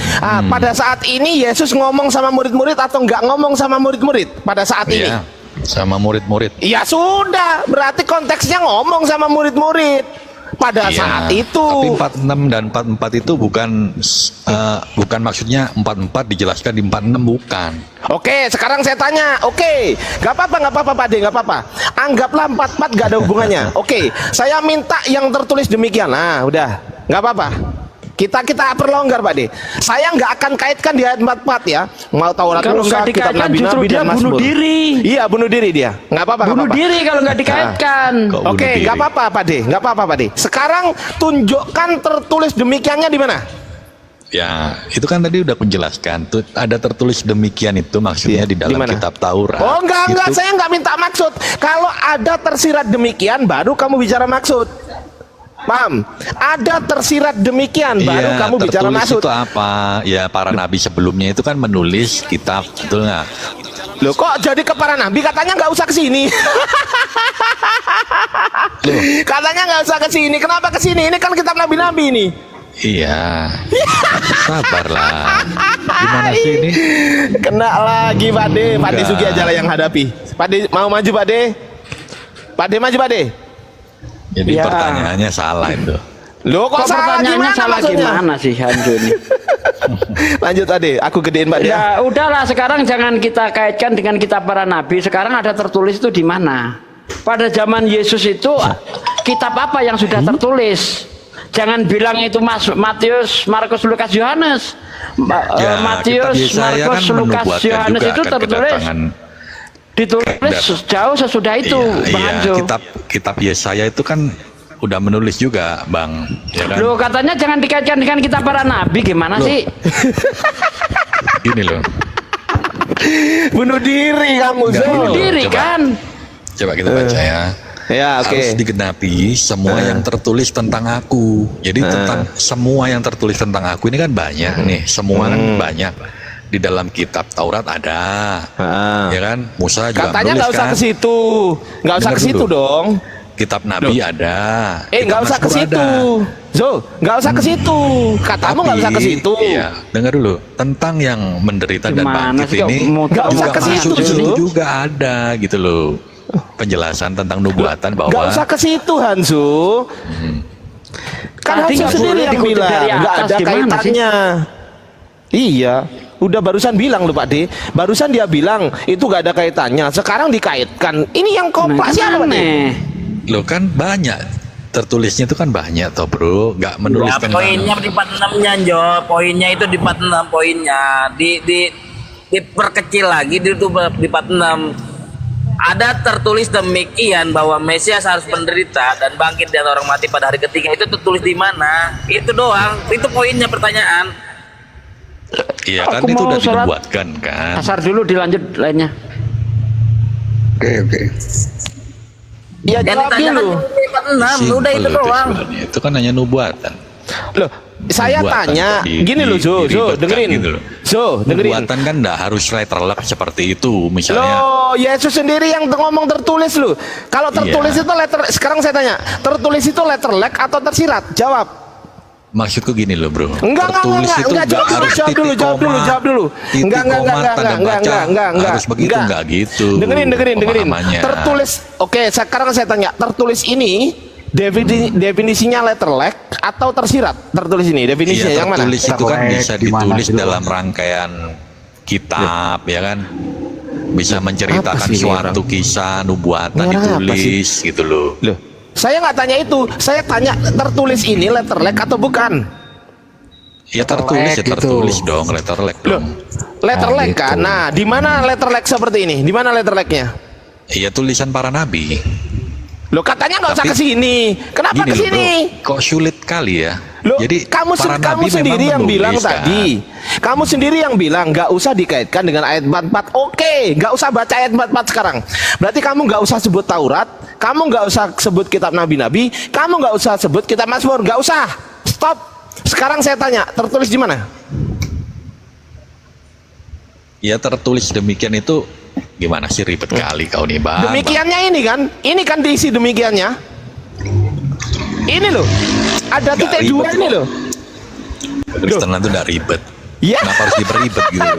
Pada saat ini Yesus ngomong sama murid-murid atau enggak ngomong sama murid-murid pada saat ini? Sama murid-murid. Ya sudah, berarti konteksnya ngomong sama murid-murid pada Iya, saat itu. Tapi 46 dan 44 itu bukan maksudnya 44 dijelaskan di 46, bukan. Oke, sekarang saya tanya. Oke, nggak apa-apa Pak De, nggak apa-apa. Anggaplah 44 nggak ada hubungannya. Oke, saya minta yang tertulis demikian. Nah, udah, nggak apa-apa. Kita perlonggar Pak De. Saya nggak akan kaitkan di ayat 44 ya. Mau Taurat Kalau Musa, nggak kitab dikaitkan justru Nabi-Nabi dia dan bunuh Mazmur. diri. Iya, bunuh diri dia. Nggak apa-apa. Bunuh nggak apa-apa. diri kalau nggak dikaitkan. Kok bunuh Oke, diri? nggak apa-apa Pak De, nggak apa-apa Pak De. Sekarang tunjukkan tertulis demikiannya di mana? Ya, itu kan tadi udah menjelaskan. Tuh ada tertulis demikian itu maksudnya di dalam Dimana? kitab Taurat. Oh enggak, Itu- saya nggak minta maksud. Kalau ada tersirat demikian, baru kamu bicara maksud. Paham? Ada tersirat demikian, baru Iya, kamu bicara tertulis maksud. itu apa? Ya, para nabi sebelumnya itu kan menulis kitab, betul nggak? Loh kok jadi ke para nabi? Katanya nggak usah ke sini. Katanya nggak usah ke sini. Kenapa ke sini? Ini kan kitab nabi-nabi ini. Iya. Sabarlah. Gimana sih ini? Kena lagi Pak De. Pak De Sugi aja lah yang hadapi. Pak De mau maju Pak De? Pak De maju Pak De? Jadi Ya. pertanyaannya salah itu. Loh kok salah pertanyaannya gimana salah maksudnya? gimana sih Hanjo ini? Lanjut Ade, aku gedein Pak De. Ya udahlah, sekarang jangan kita kaitkan dengan kitab para nabi. Sekarang ada tertulis itu di mana? Pada zaman Yesus itu kitab apa yang sudah tertulis? Jangan bilang itu Matius, Markus, Lukas, Yohanes. Ya, Matius, kitab Yesaya Markus, kan Lukas, menubuatkan Yohanes juga itu akan tertulis. Ditulis jauh sesudah itu, Bang Iya, Hanjo. kitab Yesaya itu kan udah menulis juga, Bang. Ya kan? Loh, katanya jangan dikaitkan dengan kitab para nabi, gimana Loh. sih? Gini loh. Bunuh diri kamu, Enggak, Zul. Bunuh diri coba. kan? Coba kita baca ya. Ya, oke. Harus digenapi semua yang tertulis tentang aku. Jadi tentang semua yang tertulis tentang aku ini kan banyak nih. Semua kan banyak. Di dalam kitab Taurat ada. Ya kan? Musa juga Katanya menulis nggak usah kan? ke situ. Nggak usah Dengar ke situ dulu. dong. Kitab Nabi ada. Nggak Kitab usah ke Mazmur situ. ada. Zul, nggak usah ke situ. Katamu nggak usah ke situ. Iya, dengar dulu. Tentang yang menderita dan Gimana bangkit sih, kok ini nggak usah juga ke situ, masuk di situ Zul. juga ada gitu loh. Penjelasan tentang nubuatan bahwa Nggak usah ke situ, Hansu. Kan Tadi Hansu nggak sendiri boleh yang dikutip bilang dari nggak atas, ada gimana sih? kaitannya. Iya, udah barusan bilang loh Pak De. Barusan dia bilang itu nggak ada kaitannya. Sekarang dikaitkan. Ini yang kompak siapa Pak De? aneh. lo kan banyak tertulisnya itu kan banyak toh bro, nggak menulis Ya, tentang poinnya di 46-nya, Jo. Poinnya itu di 46 poinnya. Diperkecil lagi di 46. Ada tertulis demikian bahwa Mesias harus menderita dan bangkit dari orang mati pada hari ketiga. Itu tertulis di mana? Itu doang. Itu poinnya pertanyaan. Iya kan Aku itu mau udah sholat dibuatkan kan. asar dulu, dilanjut lainnya. Oke. Ya Yang jawab ditanyakan dulu. di 46. Udah itu Simple doang. sebenarnya. Itu kan hanya nubuatan. Loh, saya Nubuatan tanya, kok gini loh Zo, diribetkan dengerin. gitu loh. Zo, dengerin. Nubuatan kan nggak harus letterlek seperti itu misalnya. Loh, Yesus sendiri yang ngomong tertulis loh. Kalau tertulis Iya. itu letter, sekarang saya tanya, tertulis itu letterlek atau tersirat? Jawab. Maksudku gini loh bro. Enggak, Tertulis itu enggak, nggak harus jawab dulu, titik jawab dulu, koma, jawab dulu. titik Enggak, koma, tanda baca, harus begitu enggak. nggak gitu. Dengerin. pemahamannya. Tertulis, oke, sekarang saya tanya, tertulis ini definisinya letterlek atau tersirat? Tertulis ini definisinya Iya, yang mana? tertulis itu kan bisa Gimana ditulis dulu? dalam rangkaian kitab ya kan. Bisa menceritakan Apa sih ini suatu orang? kisah nubuatan Ini orang apa ditulis gitu loh. Loh, saya nggak tanya itu, saya tanya tertulis ini letterlek atau bukan? Ya tertulis ya gitu. tertulis dong, letterlek Loh, dong. letterlek gitu. kan? Nah, di mana letterlek seperti ini? Di mana letterleknya? Iya tulisan para nabi. Loh, katanya nggak usah Tapi- ke sini. Kenapa Gini ke loh, sini? bro, kok sulit kali ya? Loh, Jadi kamu para kamu nabi sendiri memang yang bilang menulis, kan? tadi. Kamu sendiri yang bilang nggak usah dikaitkan dengan ayat 44. Oke, nggak usah baca ayat 44 sekarang. Berarti kamu nggak usah sebut Taurat, kamu nggak usah sebut kitab nabi-nabi, kamu nggak usah sebut kitab Mazmur, nggak usah. Stop. Sekarang saya tanya, tertulis di mana? Ya tertulis demikian itu gimana sih, ribet kali kau nih bang. Demikiannya ini kan diisi demikiannya. Ini loh, ada Nggak titik dua ribet ini kok. loh. Kristenan itu udah ribet. Ya. Kenapa harus diperibet gitu?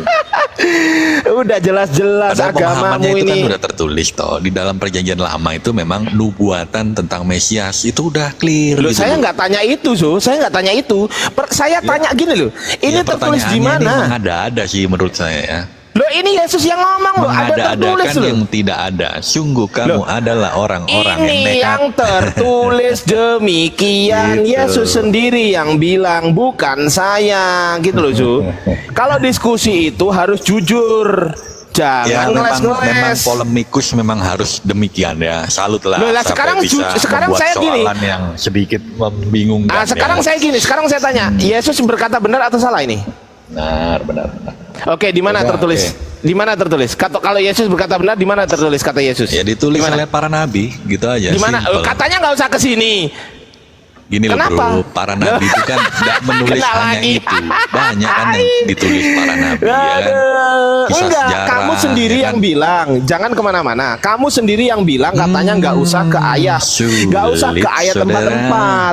Udah jelas-jelas Padahal agamamu pemahamannya itu kan ini. udah tertulis toh di dalam perjanjian lama itu memang nubuatan tentang Mesias itu udah clear. Loh, gitu saya loh. nggak tanya itu, saya nggak tanya itu. Saya tanya gini loh, ini Ya, tertulis di pertanyaannya ini mana? mengada-ada sih menurut saya ya. Loh, ini Yesus yang ngomong loh, ada tertulis Mengada-adakan loh. yang tidak ada. Sungguh kamu adalah orang-orang yang Ini nekat. yang tertulis demikian. Gitu. Yesus sendiri yang bilang, bukan saya, gitu loh, Su. Kalau diskusi itu harus jujur. Ya Jangan memang ngeles-ngeles. polemikus memang harus demikian ya. Salut lah Loh, lah, sampai sekarang bisa sekarang membuat saya gini. soalan yang sedikit membingungkan. Ah, sekarang ya. saya gini, sekarang saya tanya, Yesus berkata benar atau salah ini? Benar. Oke, di mana Coba, tertulis? Di mana tertulis? Kalau Yesus berkata benar, di mana tertulis kata Yesus? Ya ditulis Di mana? oleh para nabi gitu aja. Di mana? simple. Katanya nggak usah ke sini. Gini loh Kenapa? bro, para nabi itu kan nggak menulis Kena hanya lagi. itu, banyak kan yang ditulis para nabi ya kan. Kisah Enggak, sejarah, kamu sendiri ya yang kan? bilang, jangan kemana-mana. Kamu sendiri yang bilang katanya nggak usah ke ayat, nggak usah ke ayat saudara.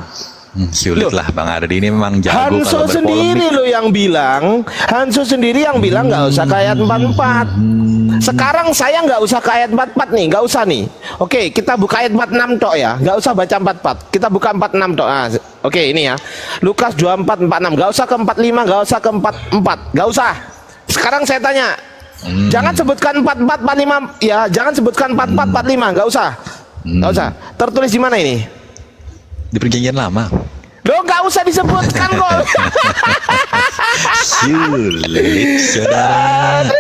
44. Sulit Loh, lah Bang Ardi ini memang jago Hanso kalau sendiri berpolemik. loh yang bilang, Hanso sendiri yang bilang nggak usah ke ayat 44. Sekarang saya nggak usah ke ayat 44 nih, nggak usah nih. Oke, kita buka ayat 46 tok ya, nggak usah baca 44. Kita buka 46 tok. Nah, oke ini ya, Lukas 24 46, nggak usah ke 45, nggak usah ke 44, nggak usah. Sekarang saya tanya, jangan sebutkan 44 45 ya, jangan sebutkan 44 45, nggak usah, nggak usah. Tertulis di mana ini? Di perjanjian lama. Loh, nggak usah disebutkan kok. Sulit saudara.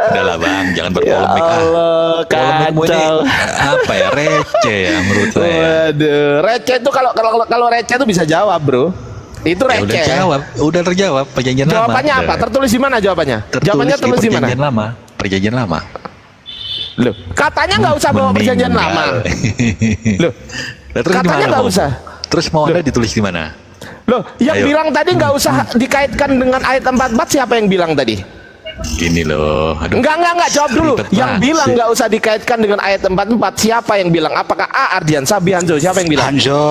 Udahlah Bang, jangan berpolemik Ya Allah, Polemikmu ini kacau. apa ya, receh ya menurut saya. Waduh, receh itu kalau receh itu bisa jawab, Bro. Itu Ya, udah receh. udah terjawab perjanjian lama. Jawabannya apa? Udah. Tertulis di mana jawabannya? Jawabannya Tertulis tertulis di mana? perjanjian lama. Perjanjian lama. Loh, katanya nggak usah bawa perjanjian lama. Loh, Lah, terus katanya gimana nggak mau? usah. Terus mau Anda ditulis di mana? Loh, yang Ayo. bilang tadi nggak usah dikaitkan dengan ayat 44 siapa yang bilang tadi? Gini loh. Aduh. Enggak, jawab dulu. Ribet Yang banget bilang sih. nggak usah dikaitkan dengan ayat 44 siapa yang bilang? Apakah A Ardian, Sabi, Hanzo? Siapa yang bilang? Hanzo.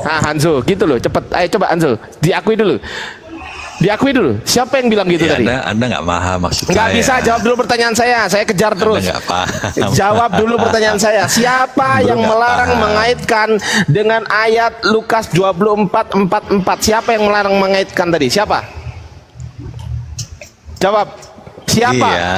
Ah, Hanzo, gitu loh. Cepet, ayo coba Hanzo. Diakui dulu. Diakui dulu. Siapa yang bilang gitu Ya, tadi? Anda nggak paham maksud Nggak saya. bisa, jawab dulu pertanyaan saya. Saya kejar terus. Anda nggak paham. Jawab dulu pertanyaan saya. Siapa Bro, yang nggak melarang paham. mengaitkan dengan ayat Lukas 24:44? Siapa yang melarang mengaitkan tadi? Siapa? Jawab. Siapa? Iya.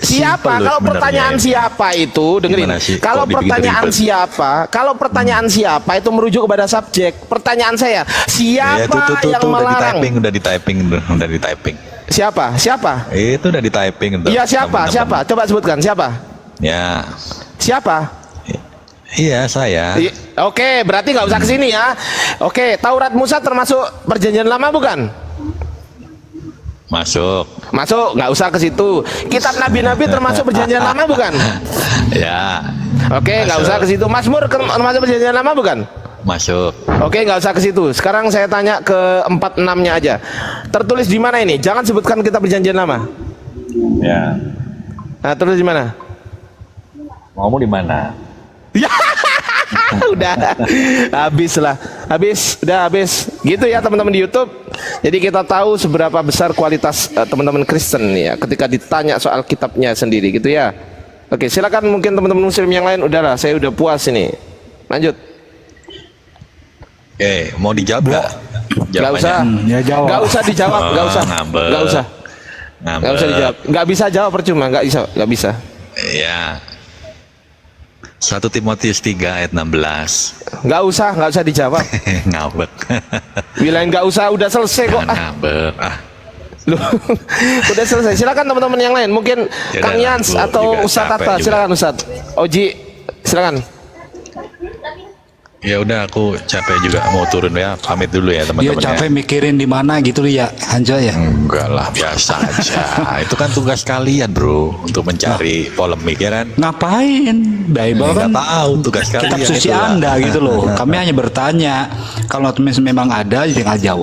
Siapa? Simple loh Kalau sebenarnya pertanyaan ini. siapa itu, dengerin. Gimana sih? Kalau Kok dibikin pertanyaan ribet? siapa, kalau pertanyaan siapa itu merujuk kepada subjek. Pertanyaan saya, Ya, siapa tuh, yang udah melarang? udah di typing. Siapa? Siapa? Itu udah di typing. Iya, siapa? Siapa? Coba sebutkan siapa? Ya. Siapa? Iya, saya. Oke, berarti nggak usah kesini ya. Oke, Taurat Musa termasuk perjanjian lama bukan? Masuk. Masuk, nggak usah ke situ. Kitab Nabi-Nabi termasuk perjanjian lama bukan? Ya. Oke, nggak usah ke situ. Mazmur termasuk perjanjian lama bukan? Masuk. Oke, nggak usah ke situ. Sekarang saya tanya ke 46-nya aja. Tertulis di mana ini? Jangan sebutkan kitab perjanjian lama. Ya. Nah, tertulis di mana? Maumu di mana? Ya, udah habis lah, udah habis gitu ya teman-teman di YouTube. Jadi kita tahu seberapa besar kualitas teman-teman Kristen ya ketika ditanya soal kitabnya sendiri gitu ya. Oke, silakan mungkin teman-teman Muslim yang lain. Udahlah, saya udah puas ini. Lanjut. Mau dijawab nggak? Nggak usah. Ya jawab. Nggak usah dijawab. Nggak usah. ngambek. Nggak usah. Nggak usah dijawab. Nggak bisa jawab percuma. Nggak bisa. Ya. 1 Timotius 3 ayat 16. Nggak usah dijawab. Ngambek. Bilang nggak usah, udah selesai kok. Jangan ngambek. Loh, udah selesai. Silakan teman-teman yang lain. Mungkin Ya Kang udah, Yans aku atau juga Ustadz capek Tata. juga. Silakan Ustadz. Oji, silakan. Ya udah, aku capek juga mau turun ya. Pamit dulu ya Ya teman-teman. capek mikirin di mana gitu ya, Hanzo ya. Enggak lah, biasa aja. Itu kan tugas kalian bro, untuk mencari polemik ya kan. Ngapain? Bible kan Nggak tahu tugas kalian. kitab suci itulah. Anda gitu loh. Kami hanya bertanya. Kalau memang ada, tinggal jawab.